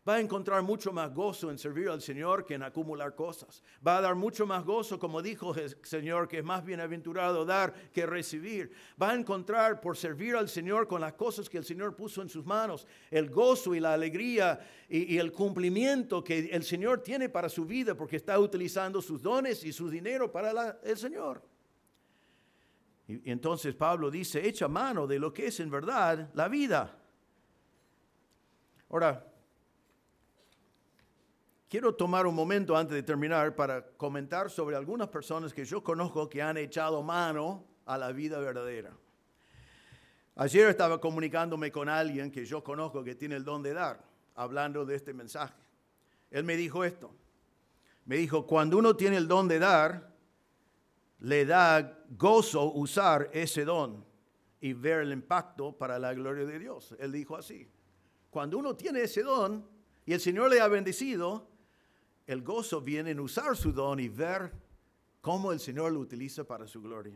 Va a encontrar mucho más gozo en servir al Señor que en acumular cosas. Va a dar mucho más gozo, como dijo el Señor, que es más bienaventurado dar que recibir. Va a encontrar por servir al Señor con las cosas que el Señor puso en sus manos, el gozo y la alegría y el cumplimiento que el Señor tiene para su vida porque está utilizando sus dones y su dinero para el Señor. Y entonces Pablo dice, echa mano de lo que es en verdad la vida. Ahora, quiero tomar un momento antes de terminar para comentar sobre algunas personas que yo conozco que han echado mano a la vida verdadera. Ayer estaba comunicándome con alguien que yo conozco que tiene el don de dar, hablando de este mensaje. Él me dijo esto. Me dijo, cuando uno tiene el don de dar, le da gozo usar ese don y ver el impacto para la gloria de Dios. Él dijo así. Cuando uno tiene ese don y el Señor le ha bendecido, el gozo viene en usar su don y ver cómo el Señor lo utiliza para su gloria.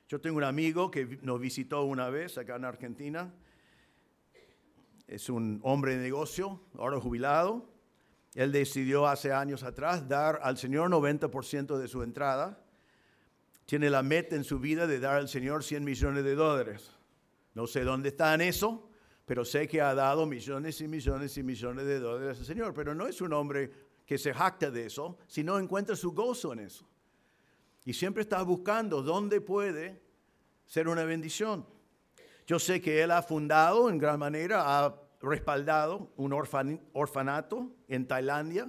Yo tengo un amigo que nos visitó una vez acá en Argentina. Es un hombre de negocio, ahora jubilado. Él decidió hace años atrás dar al Señor 90% de su entrada. Tiene la meta en su vida de dar al Señor $100 millones. No sé dónde está en eso, pero sé que ha dado millones y millones y millones de dólares al Señor. Pero no es un hombre que se jacta de eso, sino encuentra su gozo en eso. Y siempre está buscando dónde puede ser una bendición. Yo sé que él ha fundado en gran manera, ha respaldado un orfanato en Tailandia.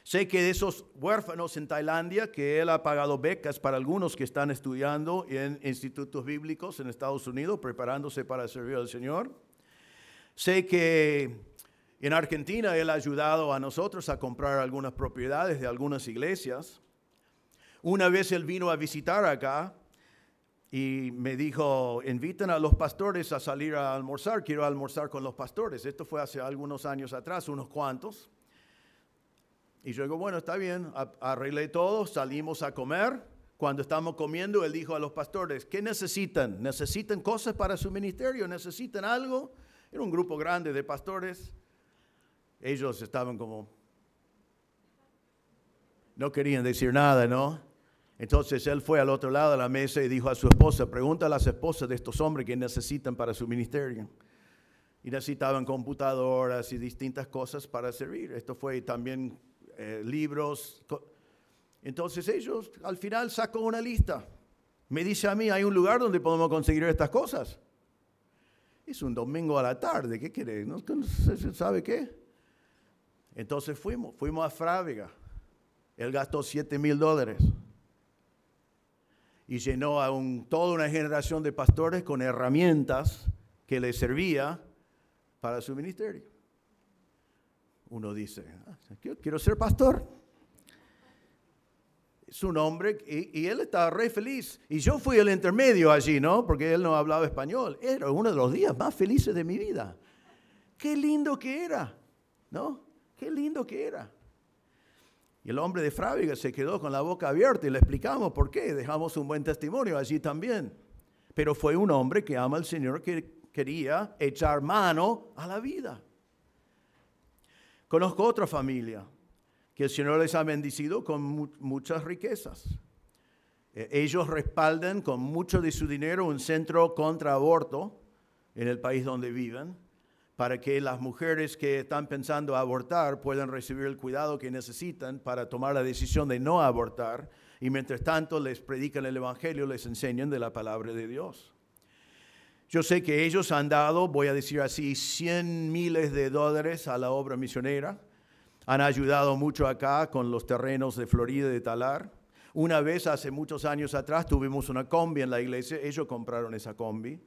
Sé que de esos huérfanos en Tailandia, que él ha pagado becas para algunos que están estudiando en institutos bíblicos en Estados Unidos, preparándose para servir al Señor. Sé que en Argentina él ha ayudado a nosotros a comprar algunas propiedades de algunas iglesias. Una vez él vino a visitar acá y me dijo, inviten a los pastores a salir a almorzar, quiero almorzar con los pastores. Esto fue hace algunos años atrás, unos cuantos. Y yo digo, bueno, está bien, arreglé todo, salimos a comer. Cuando estamos comiendo, él dijo a los pastores, ¿qué necesitan? ¿Necesitan cosas para su ministerio? ¿Necesitan algo? Era un grupo grande de pastores. Ellos estaban como, no querían decir nada, ¿no? Entonces él fue al otro lado de la mesa y dijo a su esposa, pregunta a las esposas de estos hombres que necesitan para su ministerio. Y necesitaban computadoras y distintas cosas para servir. Esto fue también libros. Entonces ellos al final sacó una lista. Me dice a mí, ¿hay un lugar donde podemos conseguir estas cosas? Es un domingo a la tarde, ¿qué quiere? ¿No sabe qué? Entonces fuimos a Frávega. Él gastó $7,000 y llenó a toda una generación de pastores con herramientas que les servía para su ministerio. Uno dice, quiero ser pastor. Es un hombre, y él estaba re feliz. Y yo fui el intermedio allí, ¿no? Porque él no hablaba español. Era uno de los días más felices de mi vida. Qué lindo que era, ¿no? Qué lindo que era. Y el hombre de Frávega se quedó con la boca abierta y le explicamos por qué. Dejamos un buen testimonio allí también. Pero fue un hombre que ama al Señor, que quería echar mano a la vida. Conozco otra familia que el Señor les ha bendecido con muchas riquezas. Ellos respaldan con mucho de su dinero un centro contra aborto en el país donde viven, para que las mujeres que están pensando abortar puedan recibir el cuidado que necesitan para tomar la decisión de no abortar, y mientras tanto les predican el Evangelio, les enseñan de la palabra de Dios. Yo sé que ellos han dado, voy a decir así, $100 miles a la obra misionera. Han ayudado mucho acá con los terrenos de Florida y de Talar. Una vez, hace muchos años atrás, tuvimos una combi en la iglesia. Ellos compraron esa combi.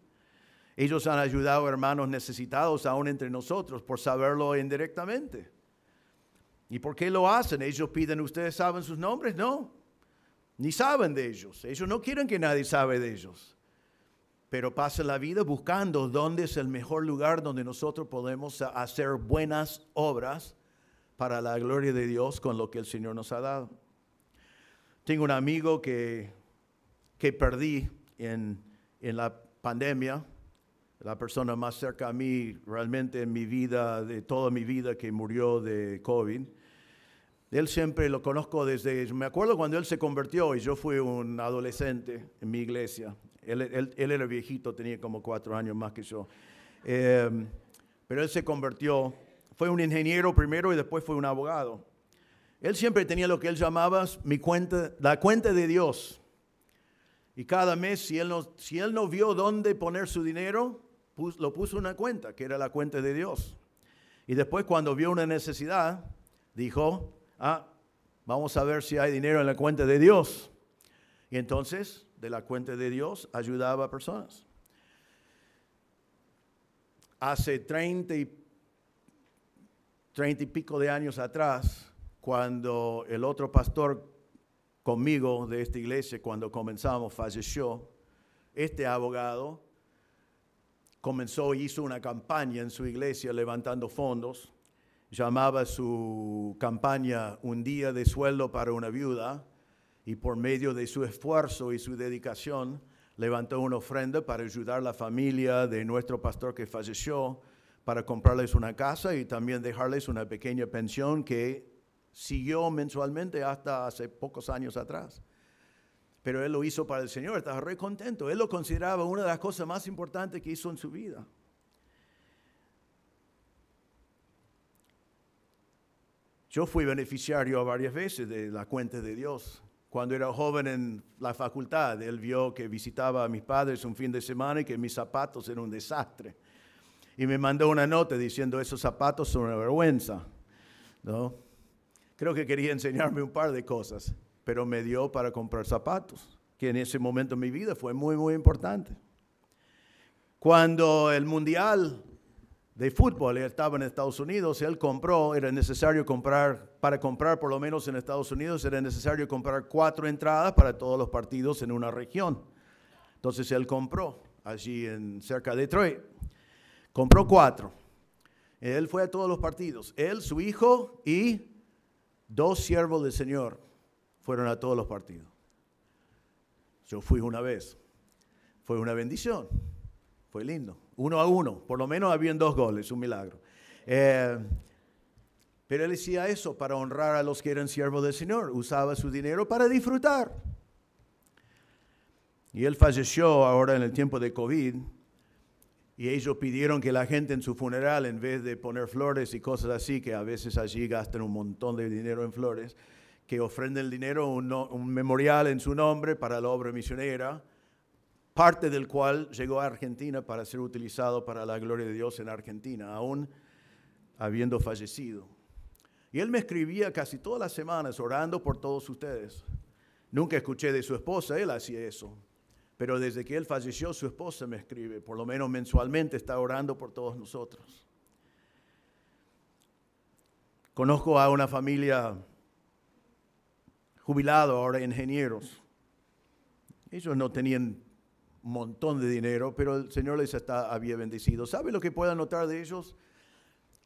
Ellos han ayudado a hermanos necesitados aún entre nosotros por saberlo indirectamente. ¿Y por qué lo hacen? Ellos piden, ¿ustedes saben sus nombres? No, ni saben de ellos. Ellos no quieren que nadie sabe de ellos. pero pasa la vida buscando dónde es el mejor lugar donde nosotros podemos hacer buenas obras para la gloria de Dios con lo que el Señor nos ha dado. Tengo un amigo que perdí en la pandemia, la persona más cerca a mí realmente en mi vida, de toda mi vida, que murió de COVID. Él siempre lo conozco desde, me acuerdo cuando él se convirtió y yo fui un adolescente en mi iglesia. Él era viejito, tenía como 4 años más que yo. Pero él se convirtió, fue un ingeniero primero y después fue un abogado. Él siempre tenía lo que él llamaba la cuenta de Dios. Y cada mes, si él no vio dónde poner su dinero, lo puso en una cuenta, que era la cuenta de Dios. Y después cuando vio una necesidad, dijo, vamos a ver si hay dinero en la cuenta de Dios. Y entonces, de la cuenta de Dios, ayudaba a personas. Hace 30 y pico de años atrás, cuando el otro pastor conmigo de esta iglesia, cuando comenzamos, falleció, este abogado hizo una campaña en su iglesia levantando fondos. Llamaba su campaña Un día de sueldo para una viuda, y por medio de su esfuerzo y su dedicación levantó una ofrenda para ayudar a la familia de nuestro pastor que falleció, para comprarles una casa y también dejarles una pequeña pensión que siguió mensualmente hasta hace pocos años atrás. Pero él lo hizo para el Señor, estaba re contento. Él lo consideraba una de las cosas más importantes que hizo en su vida. Yo fui beneficiario varias veces de la cuenta de Dios. Cuando era joven en la facultad, él vio que visitaba a mis padres un fin de semana y que mis zapatos eran un desastre. Y me mandó una nota diciendo, esos zapatos son una vergüenza, ¿no? Creo que quería enseñarme un par de cosas, pero me dio para comprar zapatos, que en ese momento de mi vida fue muy, muy importante. Cuando el Mundial de fútbol estaba en Estados Unidos, era necesario comprar, para comprar por lo menos en Estados Unidos, era necesario comprar 4 entradas para todos los partidos en una región. Entonces él compró allí cerca de Detroit. Compró 4. Él fue a todos los partidos. Él, su hijo y 2 siervos del Señor fueron a todos los partidos. Yo fui una vez. Fue una bendición. Fue lindo. 1-1. Por lo menos habían 2 goles. Un milagro. Pero él decía eso para honrar a los que eran siervos del Señor. Usaba su dinero para disfrutar. Y él falleció ahora en el tiempo de COVID. Y ellos pidieron que la gente en su funeral, en vez de poner flores y cosas así, que a veces allí gastan un montón de dinero en flores, que ofrenden el dinero, un memorial en su nombre para la obra misionera, parte del cual llegó a Argentina para ser utilizado para la gloria de Dios en Argentina, aún habiendo fallecido. Y él me escribía casi todas las semanas orando por todos ustedes. Nunca escuché de su esposa, él hacía eso. Pero desde que él falleció, su esposa me escribe, por lo menos mensualmente está orando por todos nosotros. Conozco a una familia jubilada, ahora ingenieros. Ellos no tenían un montón de dinero, pero el Señor les había bendecido. ¿Sabe lo que puedo notar de ellos?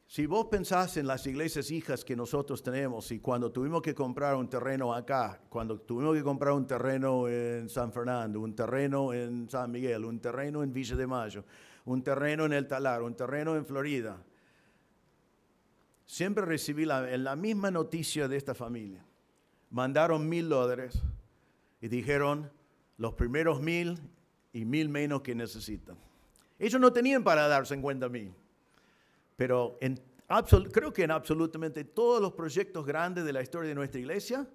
Si vos pensás en las iglesias hijas que nosotros tenemos, y cuando tuvimos que comprar un terreno acá, cuando tuvimos que comprar un terreno en San Fernando, un terreno en San Miguel, un terreno en Villa de Mayo, un terreno en El Talar, un terreno en Florida, siempre recibí la misma noticia de esta familia. Mandaron $1,000 y dijeron los primeros 1,000 y 1,000 menos que necesitan. Ellos no tenían para dar 50,000. Pero creo que en absolutamente todos los proyectos grandes de la historia de nuestra iglesia,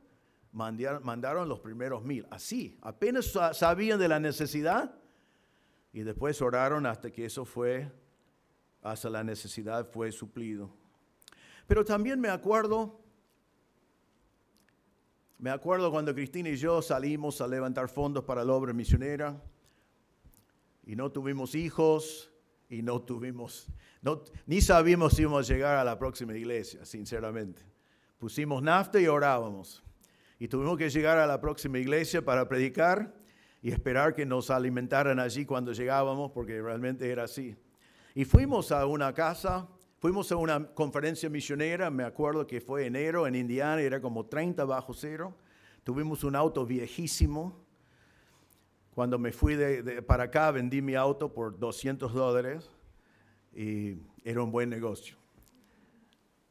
mandaron los primeros 1,000. Así, apenas sabían de la necesidad y después oraron hasta que hasta la necesidad fue suplido. Pero también me acuerdo cuando Cristina y yo salimos a levantar fondos para la obra misionera y no tuvimos hijos y ni sabíamos si íbamos a llegar a la próxima iglesia, sinceramente. Pusimos nafta y orábamos. Y tuvimos que llegar a la próxima iglesia para predicar. y esperar que nos alimentaran allí cuando llegábamos, porque realmente era así. Y fuimos a una casa, fuimos a una conferencia misionera, me acuerdo que fue enero en Indiana, era como 30 bajo cero. Tuvimos un auto viejísimo. Cuando me fui para acá, vendí mi auto por $200 y era un buen negocio.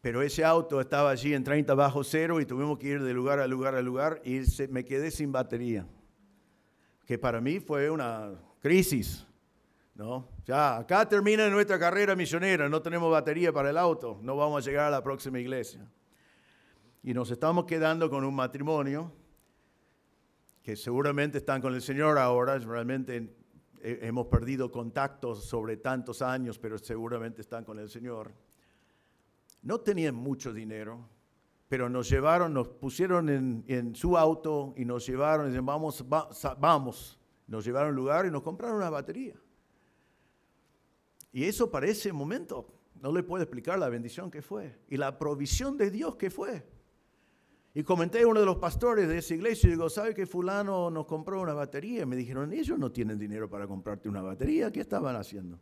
Pero ese auto estaba allí en 30 bajo cero y tuvimos que ir de lugar a lugar a lugar y me quedé sin batería. Que para mí fue una crisis, ¿no? Ya, acá termina nuestra carrera misionera, no tenemos batería para el auto, no vamos a llegar a la próxima iglesia. Y nos estamos quedando con un matrimonio que seguramente están con el Señor ahora, realmente hemos perdido contactos sobre tantos años, pero seguramente están con el Señor. No tenían mucho dinero, pero nos llevaron, nos pusieron en su auto y nos llevaron, y dicen, vamos. Nos llevaron a un lugar y nos compraron una batería. Y eso para ese momento, no le puedo explicar la bendición que fue y la provisión de Dios que fue. Y comenté a uno de los pastores de esa iglesia y digo, ¿sabe que fulano nos compró una batería? Y me dijeron, ellos no tienen dinero para comprarte una batería, ¿qué estaban haciendo?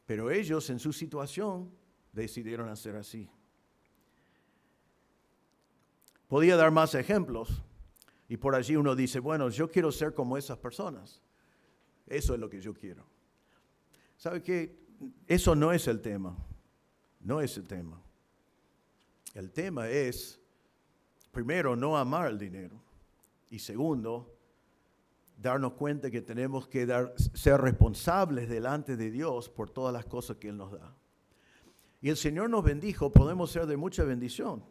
Pero ellos en su situación decidieron hacer así. Podía dar más ejemplos y por allí uno dice, bueno, yo quiero ser como esas personas. Eso es lo que yo quiero. ¿Sabe qué? Eso no es el tema. No es el tema. El tema es, primero, no amar el dinero. Y segundo, darnos cuenta que tenemos que ser responsables delante de Dios por todas las cosas que Él nos da. Y el Señor nos bendijo, podemos ser de mucha bendición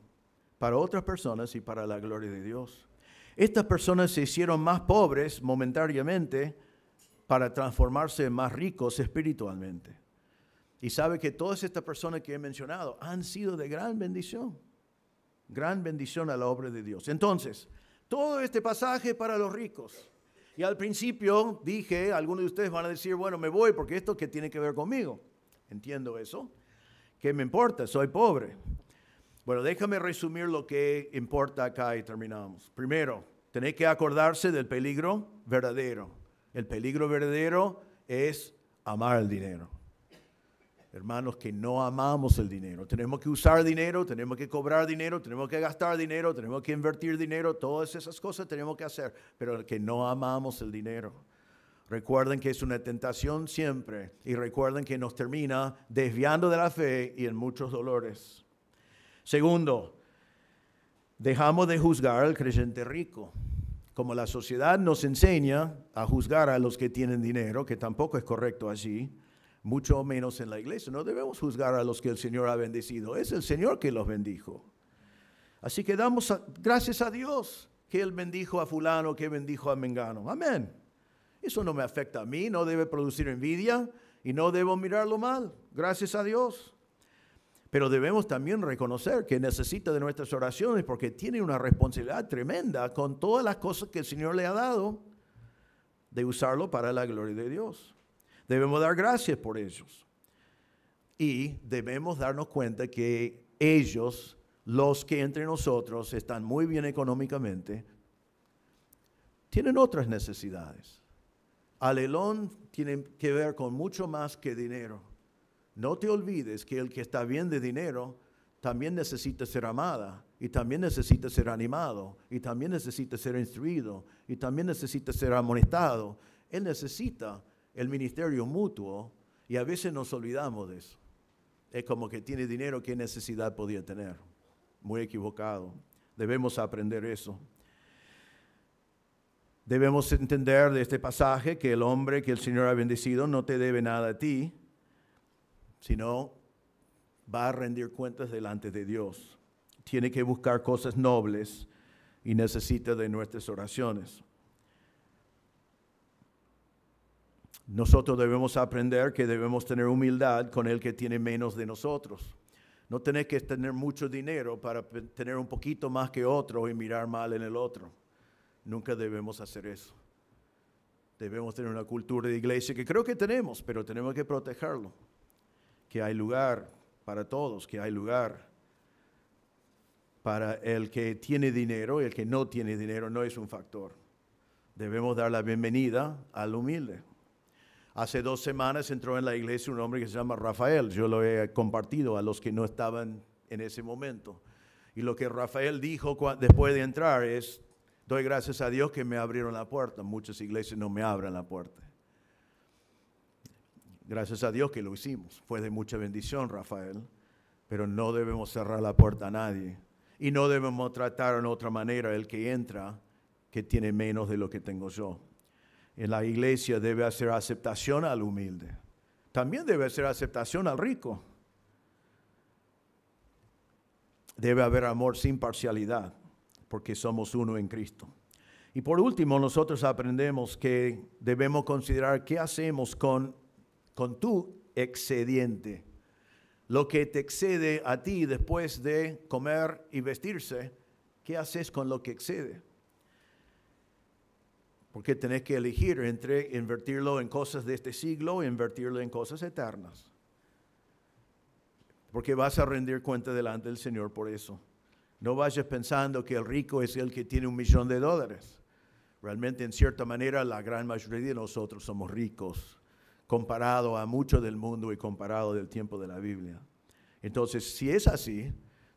para otras personas y para la gloria de Dios. Estas personas se hicieron más pobres momentáneamente para transformarse en más ricos espiritualmente. Y sabe que todas estas personas que he mencionado han sido de gran bendición a la obra de Dios. Entonces, todo este pasaje para los ricos. Y al principio dije, algunos de ustedes van a decir, bueno, me voy porque esto ¿qué tiene que ver conmigo? Entiendo eso. ¿Qué me importa? Soy pobre. Bueno, déjame resumir lo que importa acá y terminamos. Primero, tenéis que acordarse del peligro verdadero. El peligro verdadero es amar el dinero. Hermanos, que no amamos el dinero. Tenemos que usar dinero, tenemos que cobrar dinero, tenemos que gastar dinero, tenemos que invertir dinero, todas esas cosas tenemos que hacer, pero que no amamos el dinero. Recuerden que es una tentación siempre y recuerden que nos termina desviando de la fe y en muchos dolores. Segundo, dejamos de juzgar al creyente rico. Como la sociedad nos enseña a juzgar a los que tienen dinero, que tampoco es correcto allí, mucho menos en la iglesia. No debemos juzgar a los que el Señor ha bendecido. Es el Señor que los bendijo. Así que damos gracias a Dios que Él bendijo a fulano, que bendijo a mengano. Amén. Eso no me afecta a mí, no debe producir envidia y no debo mirarlo mal. Gracias a Dios. Pero debemos también reconocer que necesita de nuestras oraciones porque tiene una responsabilidad tremenda con todas las cosas que el Señor le ha dado de usarlo para la gloria de Dios. Debemos dar gracias por ellos. Y debemos darnos cuenta que ellos, los que entre nosotros están muy bien económicamente, tienen otras necesidades. Alelón tiene que ver con mucho más que dinero. No te olvides que el que está bien de dinero también necesita ser amada, y también necesita ser animado, y también necesita ser instruido, y también necesita ser amonestado. Él necesita el ministerio mutuo y a veces nos olvidamos de eso. Es como que tiene dinero, ¿qué necesidad podía tener? Muy equivocado. Debemos aprender eso. Debemos entender de este pasaje que el hombre que el Señor ha bendecido no te debe nada a ti, sino va a rendir cuentas delante de Dios. Tiene que buscar cosas nobles y necesita de nuestras oraciones. Nosotros debemos aprender que debemos tener humildad con el que tiene menos de nosotros. No tenés que tener mucho dinero para tener un poquito más que otro y mirar mal en el otro. Nunca debemos hacer eso. Debemos tener una cultura de iglesia que creo que tenemos, pero tenemos que protegerlo. Que hay lugar para todos, que hay lugar para el que tiene dinero y el que no tiene dinero no es un factor. Debemos dar la bienvenida al humilde. Hace 2 semanas entró en la iglesia un hombre que se llama Rafael. Yo lo he compartido a los que no estaban en ese momento. Y lo que Rafael dijo después de entrar es: doy gracias a Dios que me abrieron la puerta. Muchas iglesias no me abren la puerta. Gracias a Dios que lo hicimos. Fue de mucha bendición, Rafael. Pero no debemos cerrar la puerta a nadie. Y no debemos tratar en otra manera el que entra, que tiene menos de lo que tengo yo. En la iglesia debe hacer aceptación al humilde. También debe hacer aceptación al rico. Debe haber amor sin parcialidad, porque somos uno en Cristo. Y por último, nosotros aprendemos que debemos considerar qué hacemos con tu excediente. Lo que te excede a ti después de comer y vestirse, ¿qué haces con lo que excede? Porque tenés que elegir entre invertirlo en cosas de este siglo o invertirlo en cosas eternas. Porque vas a rendir cuenta delante del Señor por eso. No vayas pensando que el rico es el que tiene $1,000,000. Realmente, en cierta manera, la gran mayoría de nosotros somos ricos, comparado a mucho del mundo y comparado del tiempo de la Biblia. Entonces, si es así,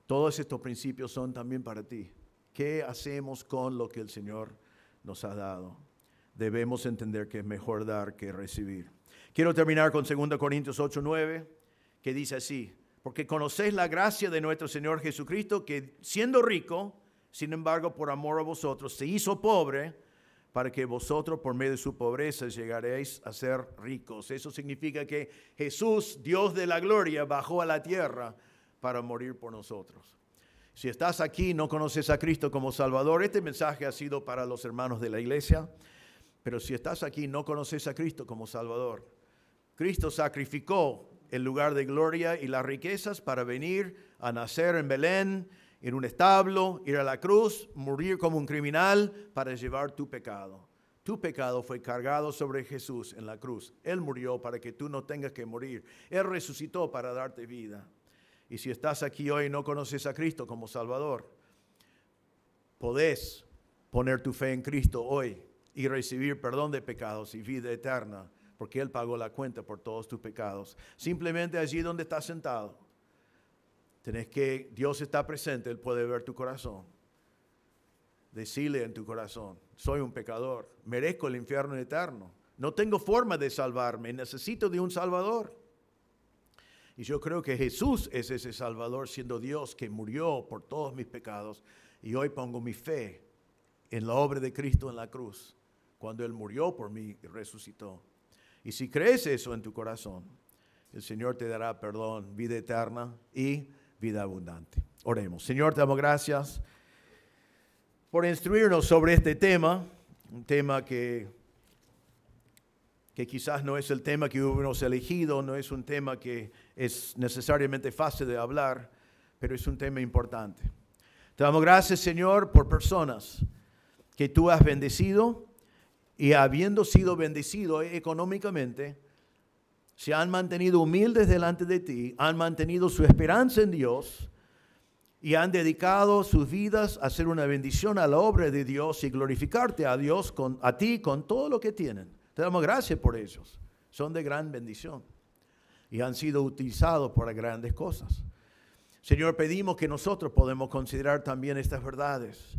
todos estos principios son también para ti. ¿Qué hacemos con lo que el Señor nos ha dado? Debemos entender que es mejor dar que recibir. Quiero terminar con 2 Corintios 8:9, que dice así: porque conocéis la gracia de nuestro Señor Jesucristo, que siendo rico, sin embargo, por amor a vosotros, se hizo pobre, para que vosotros, por medio de su pobreza, llegaréis a ser ricos. Eso significa que Jesús, Dios de la gloria, bajó a la tierra para morir por nosotros. Si estás aquí y no conoces a Cristo como Salvador, este mensaje ha sido para los hermanos de la iglesia. Pero si estás aquí y no conoces a Cristo como Salvador, Cristo sacrificó el lugar de gloria y las riquezas para venir a nacer en Belén, en un establo, ir a la cruz, morir como un criminal para llevar tu pecado. Tu pecado fue cargado sobre Jesús en la cruz. Él murió para que tú no tengas que morir. Él resucitó para darte vida. Y si estás aquí hoy y no conoces a Cristo como Salvador, podés poner tu fe en Cristo hoy y recibir perdón de pecados y vida eterna, porque Él pagó la cuenta por todos tus pecados. Simplemente allí donde estás sentado, Dios está presente, Él puede ver tu corazón. Decirle en tu corazón: soy un pecador, merezco el infierno eterno, no tengo forma de salvarme, necesito de un Salvador. Y yo creo que Jesús es ese Salvador, siendo Dios, que murió por todos mis pecados. Y hoy pongo mi fe en la obra de Cristo en la cruz, cuando Él murió por mí y resucitó. Y si crees eso en tu corazón, el Señor te dará perdón, vida eterna y vida abundante. Oremos. Señor, te damos gracias por instruirnos sobre este tema, un tema que quizás no es el tema que hubiéramos elegido, no es un tema que es necesariamente fácil de hablar, pero es un tema importante. Te damos gracias, Señor, por personas que tú has bendecido y, habiendo sido bendecido económicamente, se han mantenido humildes delante de ti, han mantenido su esperanza en Dios y han dedicado sus vidas a hacer una bendición a la obra de Dios y glorificarte a Dios, a ti con todo lo que tienen. Te damos gracias por ellos. Son de gran bendición y han sido utilizados para grandes cosas. Señor, pedimos que nosotros podamos considerar también estas verdades,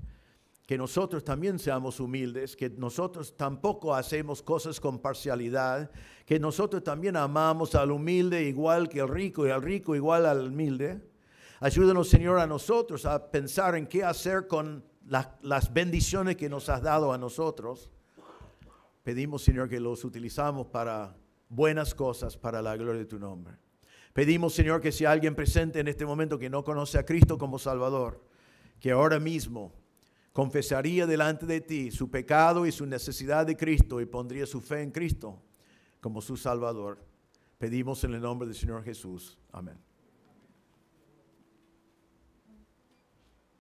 que nosotros también seamos humildes, que nosotros tampoco hacemos cosas con parcialidad, que nosotros también amamos al humilde igual que al rico y al rico igual al humilde. Ayúdanos, Señor, a nosotros a pensar en qué hacer con las bendiciones que nos has dado a nosotros. Pedimos, Señor, que los utilizamos para buenas cosas, para la gloria de tu nombre. Pedimos, Señor, que si alguien presente en este momento que no conoce a Cristo como Salvador, que ahora mismo confesaría delante de ti su pecado y su necesidad de Cristo y pondría su fe en Cristo como su Salvador. Pedimos en el nombre del Señor Jesús. Amén.